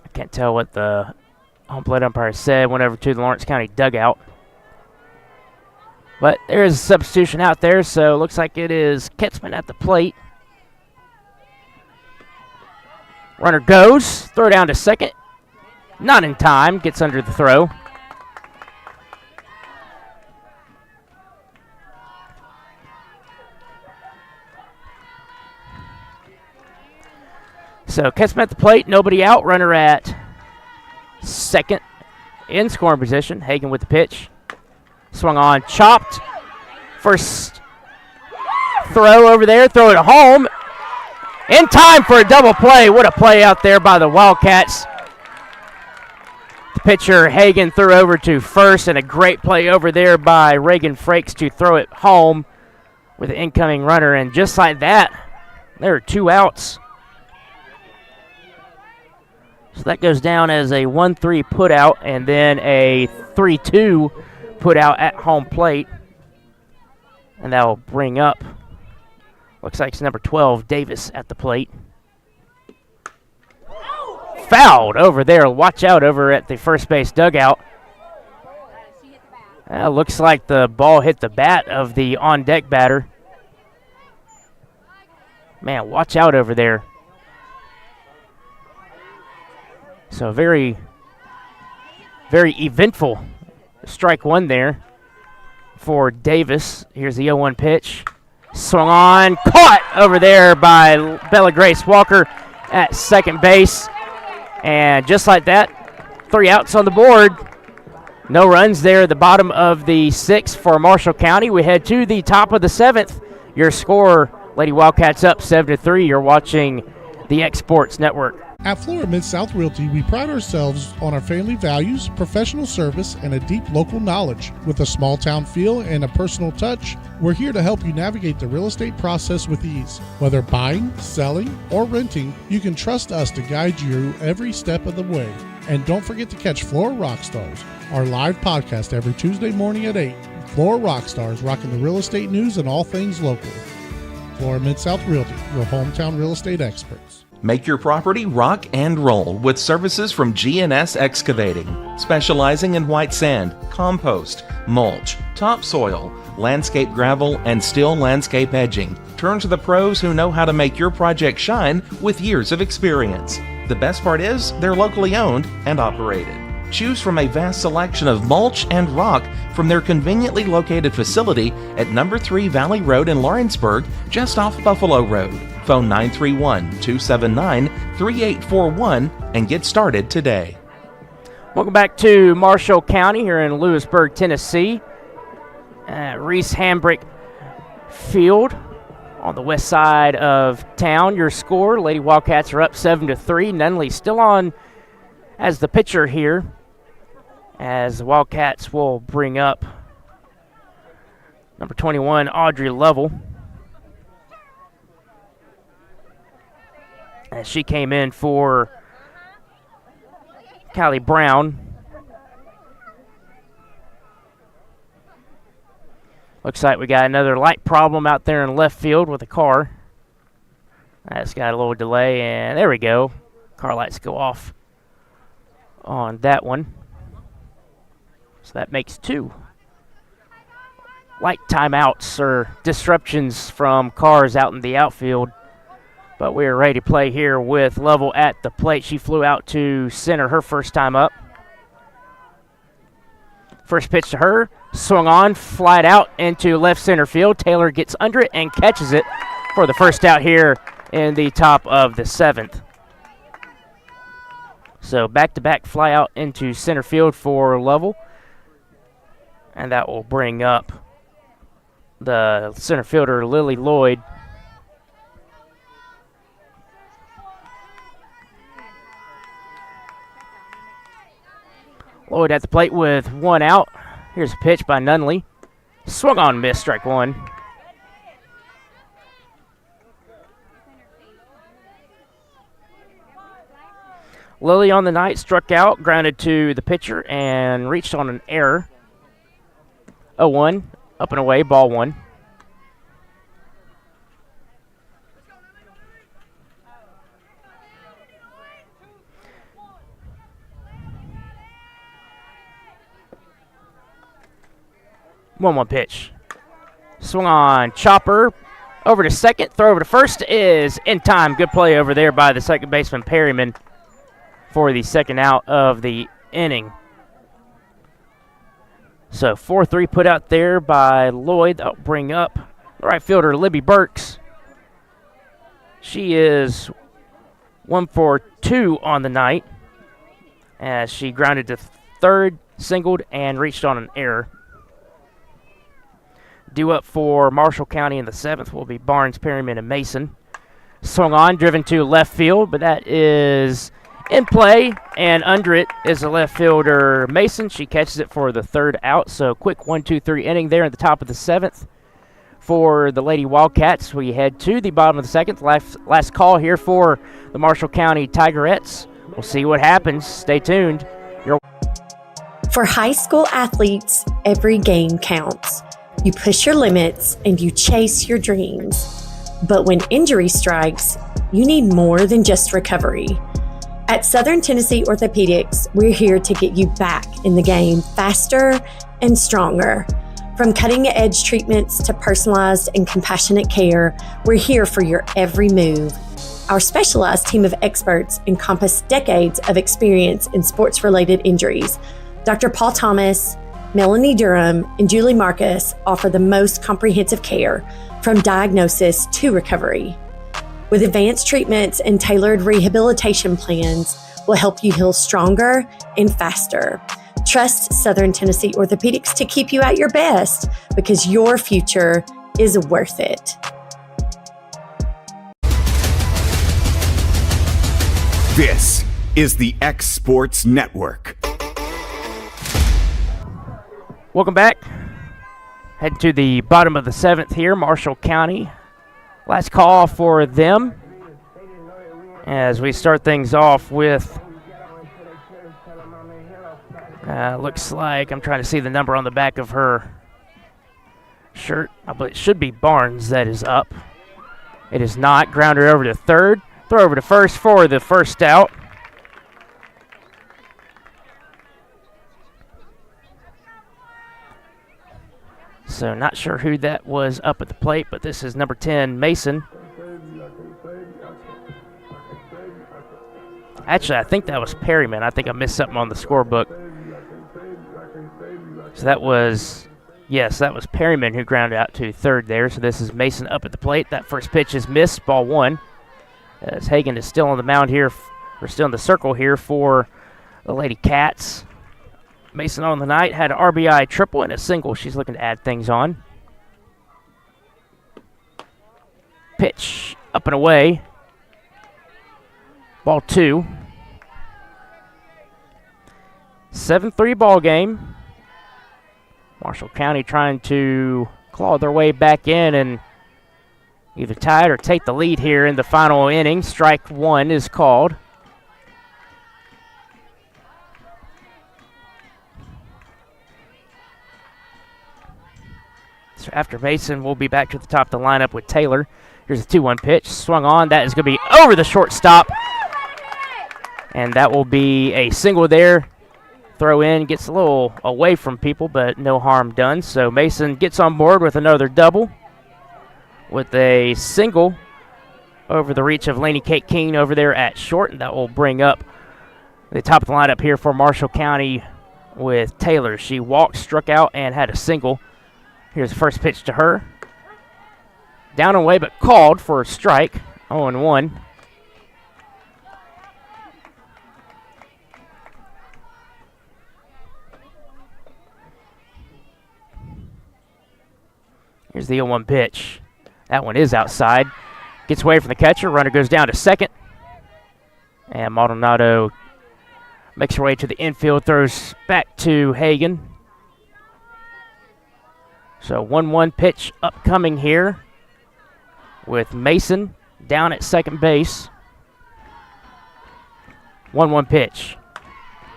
I can't tell what the home plate umpire said. Went over to the Lawrence County dugout. But there is a substitution out there, so it looks like it is Ketzman at the plate. Runner goes. Throw down to second. Not in time. Gets under the throw. So Kessman at the plate, nobody out. Runner at second in scoring position. Hagan with the pitch. Swung on, chopped. First throw over there, throw it home. In time for a double play. What a play out there by the Wildcats. The pitcher, Hagan, threw over to first, and a great play over there by Reagan Frakes to throw it home with an incoming runner. And just like that, there are 2 outs. So that goes down as a 1-3 put out and then a 3-2 put out at home plate. And that will bring up, looks like it's number 12, Davis at the plate. Fouled over there. Watch out over at the first base dugout. Looks like the ball hit the bat of the on-deck batter. Man, watch out over there. So very, very eventful strike one there for Davis. Here's the 0-1 pitch. Swung on, caught over there by Bella Grace Walker at second base. And just like that, 3 outs on the board. No runs there at the bottom of the 6th for Marshall County. We head to the top of the 7th. Your score, Lady Wildcats up 7-3. You're watching the X-Sports Network. At Florida Mid-South Realty, we pride ourselves on our family values, professional service, and a deep local knowledge. With a small-town feel and a personal touch, we're here to help you navigate the real estate process with ease. Whether buying, selling, or renting, you can trust us to guide you every step of the way. And don't forget to catch Florida Rockstars, our live podcast every Tuesday morning at 8. Florida Rockstars, rocking the real estate news and all things local. Florida Mid-South Realty, your hometown real estate experts. Make your property rock and roll with services from G&S Excavating, specializing in white sand, compost, mulch, topsoil, landscape gravel, and steel landscape edging. Turn to the pros who know how to make your project shine with years of experience. The best part is they're locally owned and operated. Choose from a vast selection of mulch and rock from their conveniently located facility at number 3 Valley Road in Lawrenceburg, just off Buffalo Road. Phone 931-279-3841 and get started today. Welcome back to Marshall County here in Lewisburg, Tennessee. Reese Hambrick Field on the west side of town. Your score, Lady Wildcats are up 7-3. Nunley still on as the pitcher here, as the Wildcats will bring up number 21, Audrey Lovell, as she came in for Callie Brown. Looks like we got another light problem out there in left field with a car. That's got a little delay, and there we go. Car lights go off on that one. So that makes 2 light timeouts or disruptions from cars out in the outfield. But we are ready to play here with Lovell at the plate. She flew out to center her first time up. First pitch to her, swung on, flied out into left center field. Taylor gets under it and catches it for the first out here in the top of the 7th. So back-to-back fly out into center field for Lovell. And that will bring up the center fielder, Lily Lloyd. Lloyd at the plate with 1 out. Here's a pitch by Nunley. Swung on, miss, strike 1. Lily on the night struck out, grounded to the pitcher, and reached on an error. 0-1, up and away, ball 1. One pitch. Swung on, chopper, over to second, throw over to first is in time. Good play over there by the second baseman, Perryman, for the second out of the inning. So 4-3 put out there by Lloyd. That'll bring up the right fielder, Libby Burks. She is 1 for 2 on the night as she grounded to third, singled, and reached on an error. Due up for Marshall County in the 7th will be Barnes, Perryman, and Mason. Swung on, driven to left field, but that is in play, and under it is the left fielder Mason. She catches it for the third out, so quick 1-2-3 inning there at the top of the 7th. For the Lady Wildcats, we head to the bottom of the 2nd. Last call here for the Marshall County Tigerettes. We'll see what happens. Stay tuned. For high school athletes, every game counts. You push your limits and you chase your dreams. But when injury strikes, you need more than just recovery. At Southern Tennessee Orthopedics, we're here to get you back in the game faster and stronger. From cutting-edge treatments to personalized and compassionate care, we're here for your every move. Our specialized team of experts encompass decades of experience in sports-related injuries. Dr. Paul Thomas, Melanie Durham, and Julie Marcus offer the most comprehensive care from diagnosis to recovery. With advanced treatments and tailored rehabilitation plans, we'll help you heal stronger and faster. Trust Southern Tennessee Orthopedics to keep you at your best because your future is worth it. This is the X Sports Network. Welcome back. Head to the bottom of the 7th here, Marshall County. Last call for them as we start things off with, looks like, I'm trying to see the number on the back of her shirt. I believe it should be Barnes that is up. It is not. Grounder over to third. Throw over to first for the first out. So not sure who that was up at the plate, but this is number 10, Mason. Actually, I think that was Perryman. I think I missed something on the scorebook. So that was, yes, that was Perryman who grounded out to third there. So this is Mason up at the plate. That first pitch is missed, ball 1. As Hagan is still on the mound here, or still in the circle here for the Lady Cats. Mason on the night had an RBI triple and a single. She's looking to add things on. Pitch up and away. Ball 2. 7-3 ball game. Marshall County trying to claw their way back in and either tie it or take the lead here in the final inning. Strike 1 is called. So after Mason, we'll be back to the top of the lineup with Taylor. Here's a 2-1 pitch. Swung on. That is going to be over the shortstop. And that will be a single there. Throw in, gets a little away from people, but no harm done. So Mason gets on board with another double with a single over the reach of Laney Kate King over there at short. And that will bring up the top of the lineup here for Marshall County with Taylor. She walked, struck out, and had a single. Here's the first pitch to her. Down and away, but called for a strike. 0-1. Here's the 0-1 pitch. That one is outside. Gets away from the catcher. Runner goes down to second. And Maldonado makes her way to the infield. Throws back to Hagan. So 1-1 pitch upcoming here with Mason down at second base. 1-1 pitch.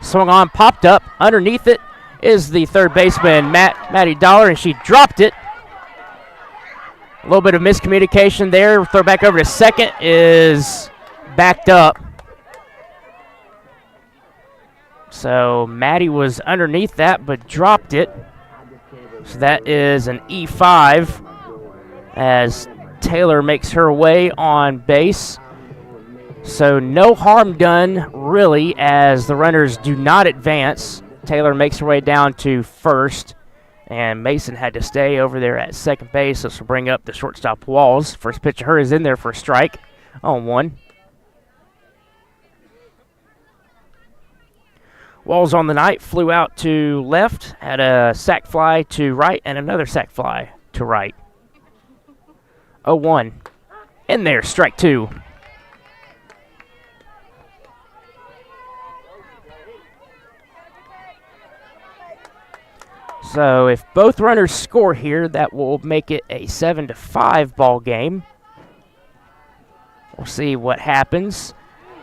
Swung on, popped up. Underneath it is the third baseman, Maddie Dollar, and she dropped it. A little bit of miscommunication there. Throw back over to second is backed up. So Maddie was underneath that but dropped it. So that is an E5 as Taylor makes her way on base. So no harm done really as the runners do not advance. Taylor makes her way down to first. And Mason had to stay over there at second base. This will bring up the shortstop Walls. First pitch of her is in there for a strike. 0-1. Walls on the night flew out to left, had a sac fly to right, and another sac fly to right. 0-1. In there, strike 2. So if both runners score here, that will make it a 7-5 ball game. We'll see what happens.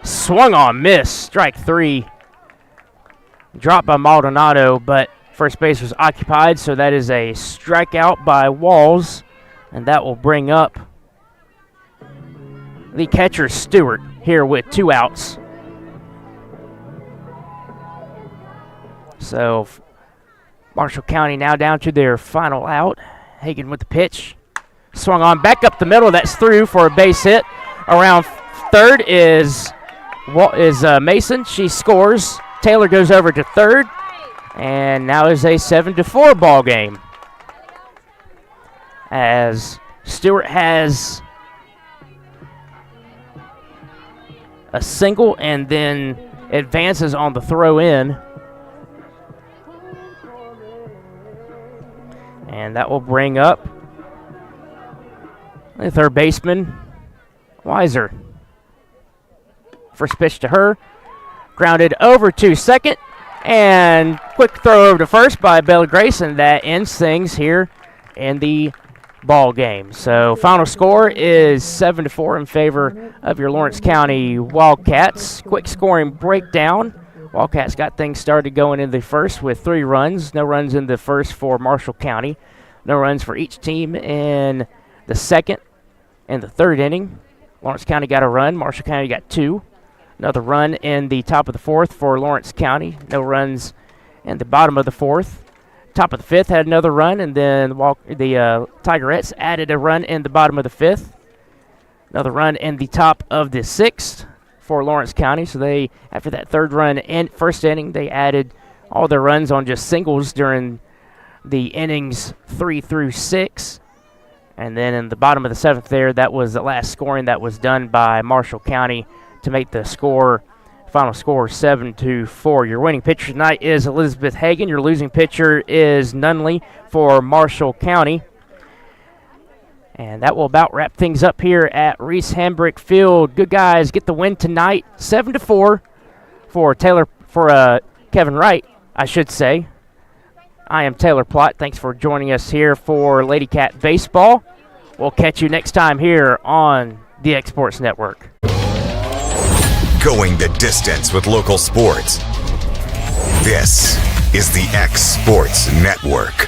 Swung on, miss, strike 3. Dropped by Maldonado, but first base was occupied, so that is a strikeout by Walls, and that will bring up the catcher Stewart here with 2 outs. So Marshall County now down to their final out. Hagan with the pitch. Swung on, back up the middle, that's through for a base hit. Around third is Mason, she scores. Taylor goes over to third, and now is a 7-4 ball game. As Stewart has a single and then advances on the throw in. And that will bring up the third baseman, Weiser. First pitch to her. Grounded over to second, and quick throw over to first by Bella Grace, and that ends things here in the ball game. So final score is 7-4 in favor of your Lawrence County Wildcats. Quick scoring breakdown. Wildcats got things started going in the first with 3 runs. No runs in the first for Marshall County. No runs for each team in the second and the third inning. Lawrence County got a run. Marshall County got 2. Another run in the top of the 4th for Lawrence County. No runs in the bottom of the 4th. Top of the 5th had another run, and then the Tigerettes added a run in the bottom of the 5th. Another run in the top of the 6th for Lawrence County. So they, after that third run in first inning, they added all their runs on just singles during the innings 3 through 6. And then in the bottom of the 7th there, that was the last scoring that was done by Marshall County to make the final score 7-4. Your winning pitcher tonight is Elizabeth Hagan. Your losing pitcher is Nunley for Marshall County. And that will about wrap things up here at Reese Hambrick Field. Good guys get the win tonight, 7-4 for Kevin Wright, I should say. I am Taylor Plott. Thanks for joining us here for Lady Cat Baseball. We'll catch you next time here on the X Sports Network. Going the distance with local sports. This is the X Sports Network.